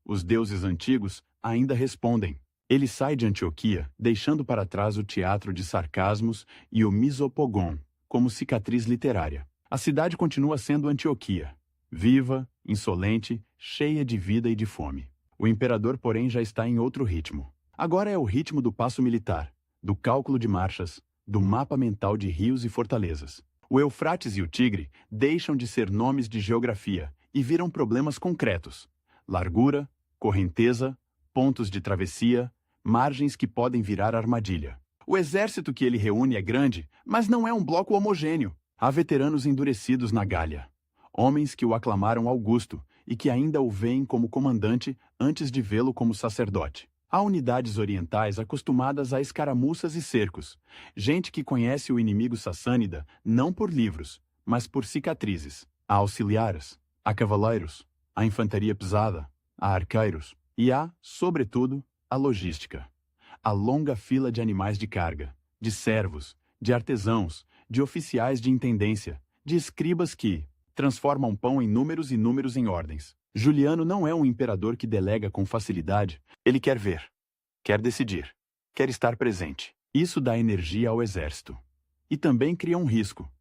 Os deuses antigos ainda respondem. Ele sai de Antioquia, deixando para trás o teatro de sarcasmos e o misopogon, como cicatriz literária. A cidade continua sendo Antioquia, viva, insolente, cheia de vida e de fome. O imperador, porém, já está em outro ritmo. Agora é o ritmo do passo militar, do cálculo de marchas, do mapa mental de rios e fortalezas. O Eufrates e o Tigre deixam de ser nomes de geografia e viram problemas concretos. Largura, correnteza, pontos de travessia, margens que podem virar armadilha. O exército que ele reúne é grande, mas não é um bloco homogêneo. Há veteranos endurecidos na Gália, homens que o aclamaram Augusto e que ainda o veem como comandante antes de vê-lo como sacerdote. Há unidades orientais acostumadas a escaramuças e cercos, gente que conhece o inimigo sassânida não por livros, mas por cicatrizes. Há auxiliares, há cavaleiros, há infantaria pesada, há arqueiros e há, sobretudo, a logística. A longa fila de animais de carga, de servos, de artesãos, de oficiais de intendência, de escribas que transformam pão em números e números em ordens. Juliano não é um imperador que delega com facilidade. Ele quer ver, quer decidir, quer estar presente. Isso dá energia ao exército. E também cria um risco.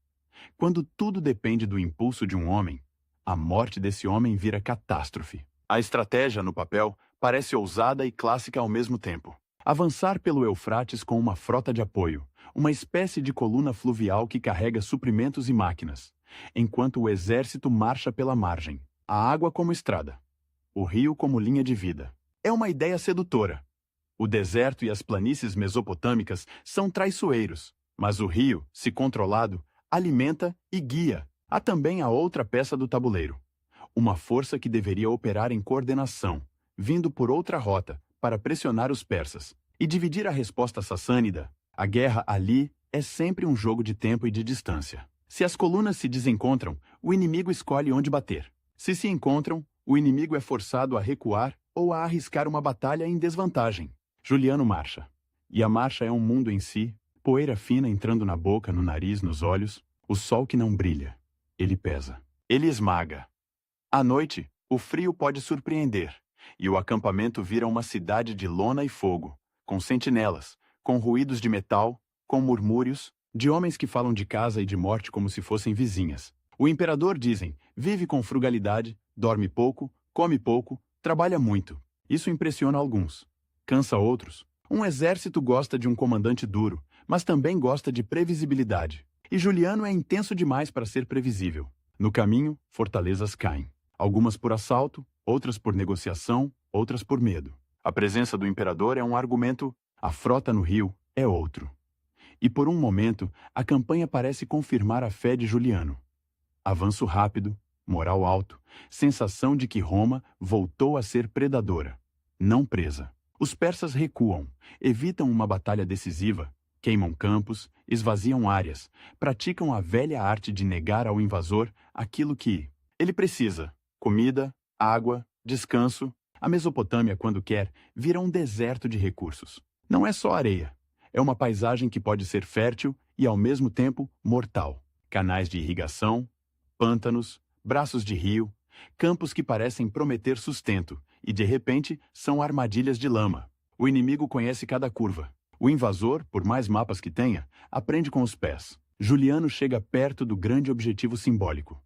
Quando tudo depende do impulso de um homem, a morte desse homem vira catástrofe. A estratégia, no papel, parece ousada e clássica ao mesmo tempo. Avançar pelo Eufrates com uma frota de apoio, uma espécie de coluna fluvial que carrega suprimentos e máquinas, enquanto o exército marcha pela margem. A água como estrada, o rio como linha de vida. É uma ideia sedutora. O deserto e as planícies mesopotâmicas são traiçoeiros, mas o rio, se controlado, alimenta e guia. Há também a outra peça do tabuleiro. Uma força que deveria operar em coordenação, vindo por outra rota, para pressionar os persas e dividir a resposta sassânida. A guerra ali é sempre um jogo de tempo e de distância. Se as colunas se desencontram, o inimigo escolhe onde bater. Se encontram, o inimigo é forçado a recuar ou a arriscar uma batalha em desvantagem. Juliano marcha. E a marcha é um mundo em si, poeira fina entrando na boca, no nariz, nos olhos, o sol que não brilha. Ele pesa. Ele esmaga. À noite, o frio pode surpreender, e o acampamento vira uma cidade de lona e fogo, com sentinelas, com ruídos de metal, com murmúrios, de homens que falam de casa e de morte como se fossem vizinhas. O imperador, dizem, vive com frugalidade, dorme pouco, come pouco, trabalha muito. Isso impressiona alguns. Cansa outros. Um exército gosta de um comandante duro, mas também gosta de previsibilidade. E Juliano é intenso demais para ser previsível. No caminho, fortalezas caem. Algumas por assalto, outras por negociação, outras por medo. A presença do imperador é um argumento, a frota no rio é outro. E por um momento, a campanha parece confirmar a fé de Juliano. Avanço rápido, moral alto, sensação de que Roma voltou a ser predadora, não presa. Os persas recuam, evitam uma batalha decisiva, queimam campos, esvaziam áreas, praticam a velha arte de negar ao invasor aquilo que ele precisa: comida, água, descanso. A Mesopotâmia, quando quer, vira um deserto de recursos. Não é só areia. É uma paisagem que pode ser fértil e, ao mesmo tempo, mortal. Canais de irrigação, pântanos, braços de rio, campos que parecem prometer sustento e, de repente, são armadilhas de lama. O inimigo conhece cada curva. O invasor, por mais mapas que tenha, aprende com os pés. Juliano chega perto do grande objetivo simbólico.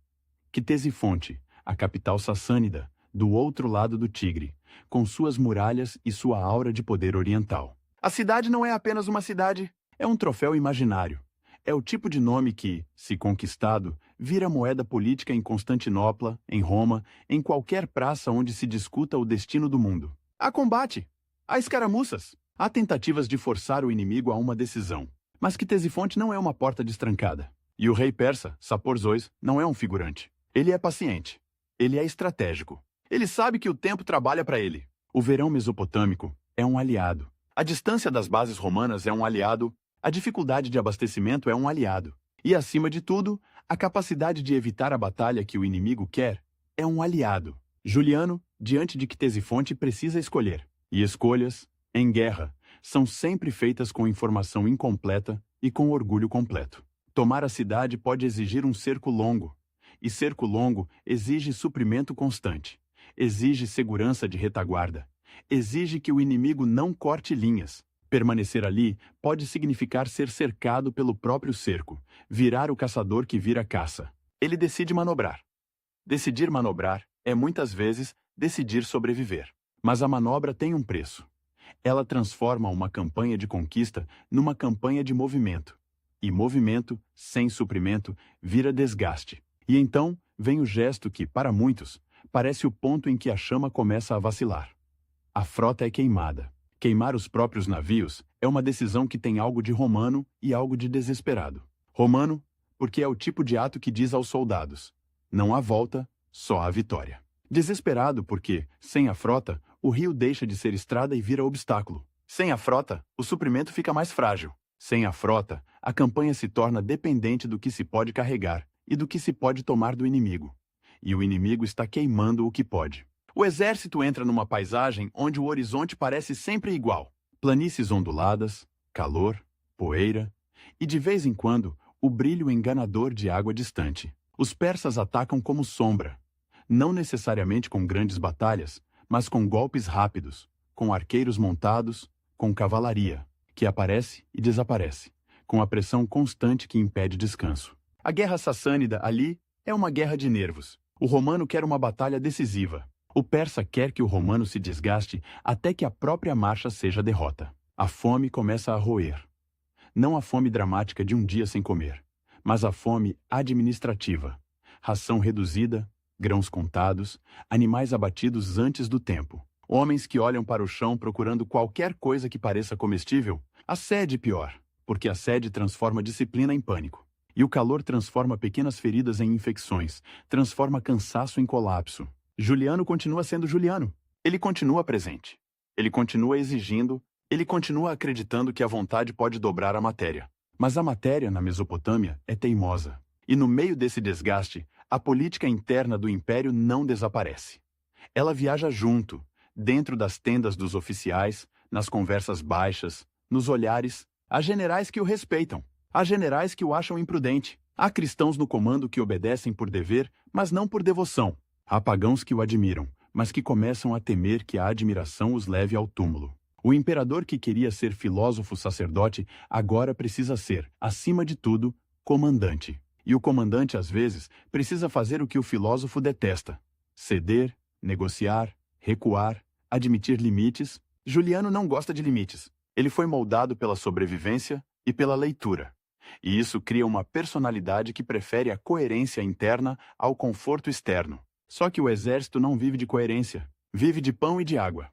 Ctesifonte, a capital sassânida, do outro lado do Tigre, com suas muralhas e sua aura de poder oriental. A cidade não é apenas uma cidade, é um troféu imaginário. É o tipo de nome que, se conquistado, vira moeda política em Constantinopla, em Roma, em qualquer praça onde se discuta o destino do mundo. Há combate, há escaramuças, há tentativas de forçar o inimigo a uma decisão. Mas Ctesifonte não é uma porta destrancada. E o rei persa, Sapor-Zois, não é um figurante. Ele é paciente. Ele é estratégico. Ele sabe que o tempo trabalha para ele. O verão mesopotâmico é um aliado. A distância das bases romanas é um aliado. A dificuldade de abastecimento é um aliado. E, acima de tudo, a capacidade de evitar a batalha que o inimigo quer é um aliado. Juliano, diante de Ctesifonte, precisa escolher. E escolhas, em guerra, são sempre feitas com informação incompleta e com orgulho completo. Tomar a cidade pode exigir um cerco longo, e cerco longo exige suprimento constante, exige segurança de retaguarda, exige que o inimigo não corte linhas. Permanecer ali pode significar ser cercado pelo próprio cerco, virar o caçador que vira caça. Ele decide manobrar. Decidir manobrar é muitas vezes decidir sobreviver. Mas a manobra tem um preço. Ela transforma uma campanha de conquista numa campanha de movimento. E movimento, sem suprimento, vira desgaste. E então vem o gesto que, para muitos, parece o ponto em que a chama começa a vacilar. A frota é queimada. Queimar os próprios navios é uma decisão que tem algo de romano e algo de desesperado. Romano, porque é o tipo de ato que diz aos soldados: não há volta, só há vitória. Desesperado porque, sem a frota, o rio deixa de ser estrada e vira obstáculo. Sem a frota, o suprimento fica mais frágil. Sem a frota, a campanha se torna dependente do que se pode carregar e do que se pode tomar do inimigo. E o inimigo está queimando o que pode. O exército entra numa paisagem onde o horizonte parece sempre igual. Planícies onduladas, calor, poeira e, de vez em quando, o brilho enganador de água distante. Os persas atacam como sombra, não necessariamente com grandes batalhas, mas com golpes rápidos, com arqueiros montados, com cavalaria, que aparece e desaparece, com a pressão constante que impede descanso. A guerra sassânida ali é uma guerra de nervos. O romano quer uma batalha decisiva. O persa quer que o romano se desgaste até que a própria marcha seja derrota. A fome começa a roer. Não a fome dramática de um dia sem comer, mas a fome administrativa. Ração reduzida, grãos contados, animais abatidos antes do tempo. Homens que olham para o chão procurando qualquer coisa que pareça comestível. A sede pior, porque a sede transforma disciplina em pânico. E o calor transforma pequenas feridas em infecções, transforma cansaço em colapso. Juliano continua sendo Juliano. Ele continua presente. Ele continua exigindo, ele continua acreditando que a vontade pode dobrar a matéria. Mas a matéria, na Mesopotâmia, é teimosa. E no meio desse desgaste, a política interna do império não desaparece. Ela viaja junto, dentro das tendas dos oficiais, nas conversas baixas, nos olhares. Há generais que o respeitam. Há generais que o acham imprudente. Há cristãos no comando que obedecem por dever, mas não por devoção. Há pagãos que o admiram, mas que começam a temer que a admiração os leve ao túmulo. O imperador que queria ser filósofo-sacerdote agora precisa ser, acima de tudo, comandante. E o comandante, às vezes, precisa fazer o que o filósofo detesta: ceder, negociar, recuar, admitir limites. Juliano não gosta de limites. Ele foi moldado pela sobrevivência e pela leitura. E isso cria uma personalidade que prefere a coerência interna ao conforto externo. Só que o exército não vive de coerência, vive de pão e de água.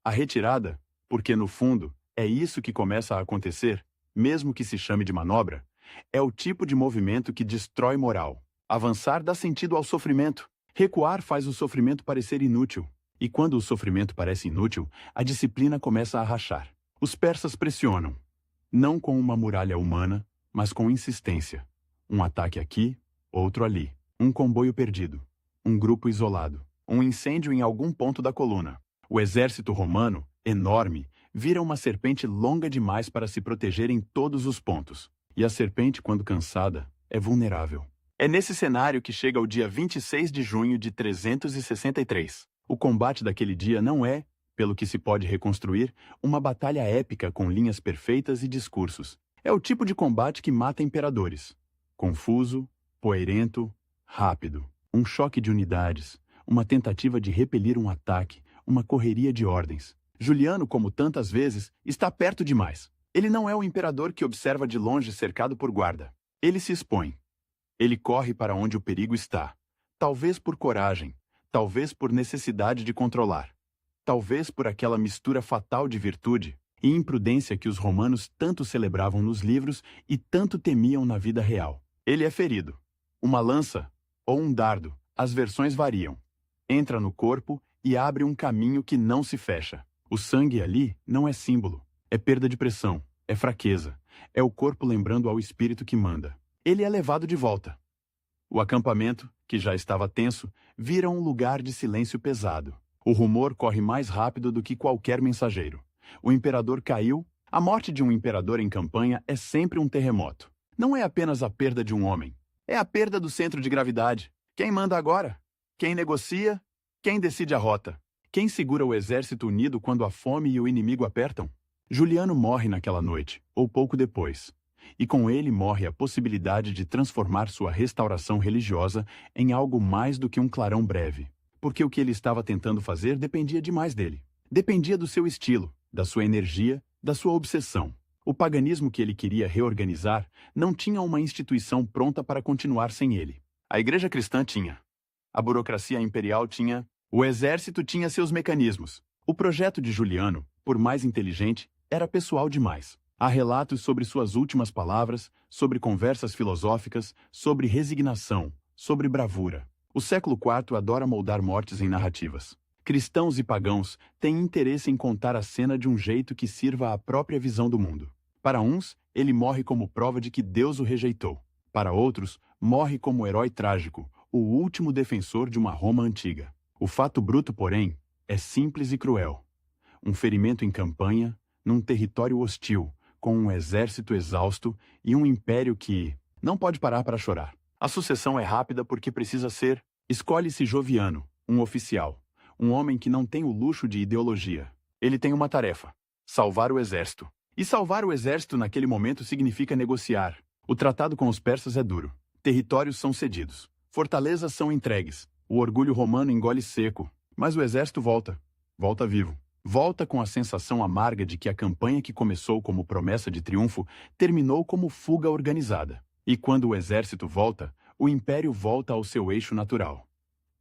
A retirada, porque no fundo é isso que começa a acontecer, mesmo que se chame de manobra, é o tipo de movimento que destrói moral. Avançar dá sentido ao sofrimento. Recuar faz o sofrimento parecer inútil. E quando o sofrimento parece inútil, a disciplina começa a rachar. Os persas pressionam, não com uma muralha humana, mas com insistência. Um ataque aqui, outro ali. Um comboio perdido. Um grupo isolado. Um incêndio em algum ponto da coluna. O exército romano, enorme, vira uma serpente longa demais para se proteger em todos os pontos. E a serpente, quando cansada, é vulnerável. É nesse cenário que chega o dia 26 de junho de 363. O combate daquele dia não é, pelo que se pode reconstruir, uma batalha épica com linhas perfeitas e discursos. É o tipo de combate que mata imperadores. Confuso, poeirento, rápido. Um choque de unidades, uma tentativa de repelir um ataque, uma correria de ordens. Juliano, como tantas vezes, está perto demais. Ele não é o imperador que observa de longe cercado por guarda. Ele se expõe. Ele corre para onde o perigo está. Talvez por coragem, talvez por necessidade de controlar. Talvez por aquela mistura fatal de virtude e imprudência que os romanos tanto celebravam nos livros e tanto temiam na vida real. Ele é ferido. Uma lança ou um dardo, as versões variam. Entra no corpo e abre um caminho que não se fecha. O sangue ali não é símbolo. É perda de pressão, é fraqueza. É o corpo lembrando ao espírito que manda. Ele é levado de volta. O acampamento, que já estava tenso, vira um lugar de silêncio pesado. O rumor corre mais rápido do que qualquer mensageiro. O imperador caiu. A morte de um imperador em campanha é sempre um terremoto. não é apenas a perda de um homem. É a perda do centro de gravidade. Quem manda agora? Quem negocia? Quem decide a rota? Quem segura o exército unido quando a fome e o inimigo apertam? Juliano morre naquela noite, ou pouco depois. E com ele morre a possibilidade de transformar sua restauração religiosa em algo mais do que um clarão breve. Porque o que ele estava tentando fazer dependia demais dele. Dependia do seu estilo, da sua energia, da sua obsessão. O paganismo que ele queria reorganizar não tinha uma instituição pronta para continuar sem ele. A igreja cristã tinha. A burocracia imperial tinha. O exército tinha seus mecanismos. O projeto de Juliano, por mais inteligente, era pessoal demais. Há relatos sobre suas últimas palavras, sobre conversas filosóficas, sobre resignação, sobre bravura. O século IV adora moldar mortes em narrativas. Cristãos e pagãos têm interesse em contar a cena de um jeito que sirva à própria visão do mundo. Para uns, ele morre como prova de que Deus o rejeitou. Para outros, morre como herói trágico, o último defensor de uma Roma antiga. O fato bruto, porém, é simples e cruel. Um ferimento em campanha, num território hostil, com um exército exausto e um império que não pode parar para chorar. A sucessão é rápida porque precisa ser. Escolhe-se Joviano, um oficial, um homem que não tem o luxo de ideologia. Ele tem uma tarefa: salvar o exército. E salvar o exército naquele momento significa negociar. O tratado com os persas é duro. Territórios são cedidos. Fortalezas são entregues. O orgulho romano engole seco. Mas o exército volta. Volta vivo. Volta com a sensação amarga de que a campanha que começou como promessa de triunfo terminou como fuga organizada. E quando o exército volta, o império volta ao seu eixo natural.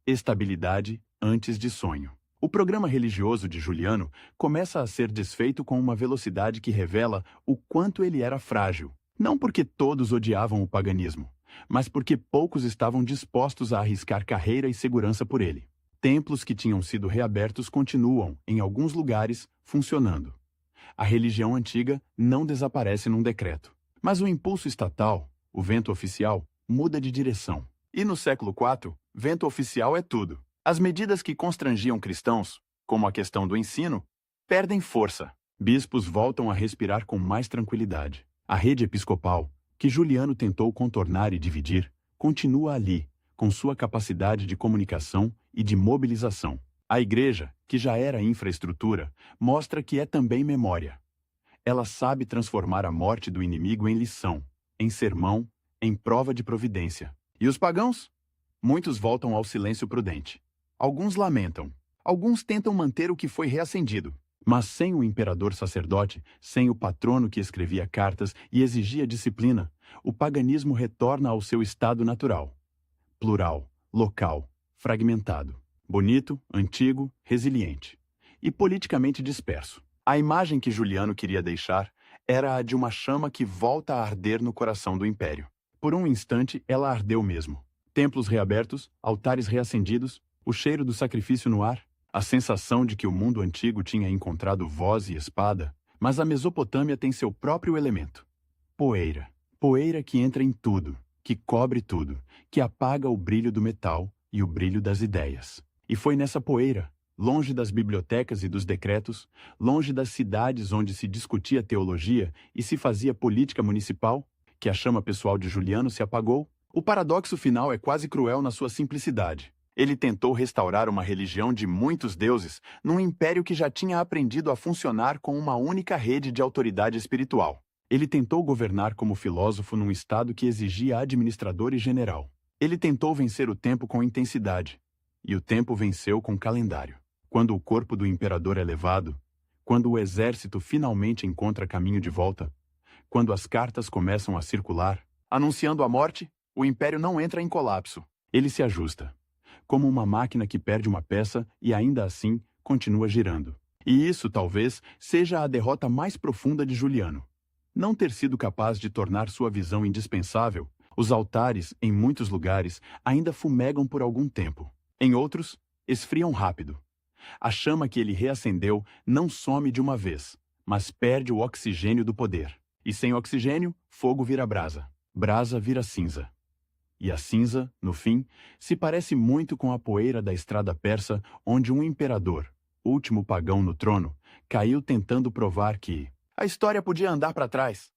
Estabilidade antes de sonho. O programa religioso de Juliano começa a ser desfeito com uma velocidade que revela o quanto ele era frágil. Não porque todos odiavam o paganismo, mas porque poucos estavam dispostos a arriscar carreira e segurança por ele. Templos que tinham sido reabertos continuam, em alguns lugares, funcionando. A religião antiga não desaparece num decreto. Mas o impulso estatal, o vento oficial, muda de direção. E no século IV, vento oficial é tudo. As medidas que constrangiam cristãos, como a questão do ensino, perdem força. Bispos voltam a respirar com mais tranquilidade. A rede episcopal, que Juliano tentou contornar e dividir, continua ali, com sua capacidade de comunicação e de mobilização. A igreja, que já era infraestrutura, mostra que é também memória. Ela sabe transformar a morte do inimigo em lição, em sermão, em prova de providência. E os pagãos? Muitos voltam ao silêncio prudente. Alguns lamentam. Alguns tentam manter o que foi reacendido. Mas sem o imperador sacerdote, sem o patrono que escrevia cartas e exigia disciplina, o paganismo retorna ao seu estado natural. Plural, local, fragmentado. Bonito, antigo, resiliente. E politicamente disperso. A imagem que Juliano queria deixar era a de uma chama que volta a arder no coração do império. Por um instante, ela ardeu mesmo. Templos reabertos, altares reacendidos, o cheiro do sacrifício no ar, a sensação de que o mundo antigo tinha encontrado voz e espada, mas a Mesopotâmia tem seu próprio elemento. Poeira. Poeira que entra em tudo, que cobre tudo, que apaga o brilho do metal e o brilho das ideias. E foi nessa poeira, longe das bibliotecas e dos decretos, longe das cidades onde se discutia teologia e se fazia política municipal, que a chama pessoal de Juliano se apagou. O paradoxo final é quase cruel na sua simplicidade. Ele tentou restaurar uma religião de muitos deuses num império que já tinha aprendido a funcionar com uma única rede de autoridade espiritual. Ele tentou governar como filósofo num estado que exigia administrador e general. Ele tentou vencer o tempo com intensidade, e o tempo venceu com calendário. Quando o corpo do imperador é levado, quando o exército finalmente encontra caminho de volta, quando as cartas começam a circular, anunciando a morte, o império não entra em colapso. Ele se ajusta, como uma máquina que perde uma peça e ainda assim continua girando. E isso, talvez, seja a derrota mais profunda de Juliano. Não ter sido capaz de tornar sua visão indispensável. Os altares, em muitos lugares, ainda fumegam por algum tempo. Em outros, esfriam rápido. A chama que ele reacendeu não some de uma vez, mas perde o oxigênio do poder. E sem oxigênio, fogo vira brasa. Brasa vira cinza. E a cinza, no fim, se parece muito com a poeira da estrada persa, onde um imperador, último pagão no trono, caiu tentando provar que a história podia andar para trás.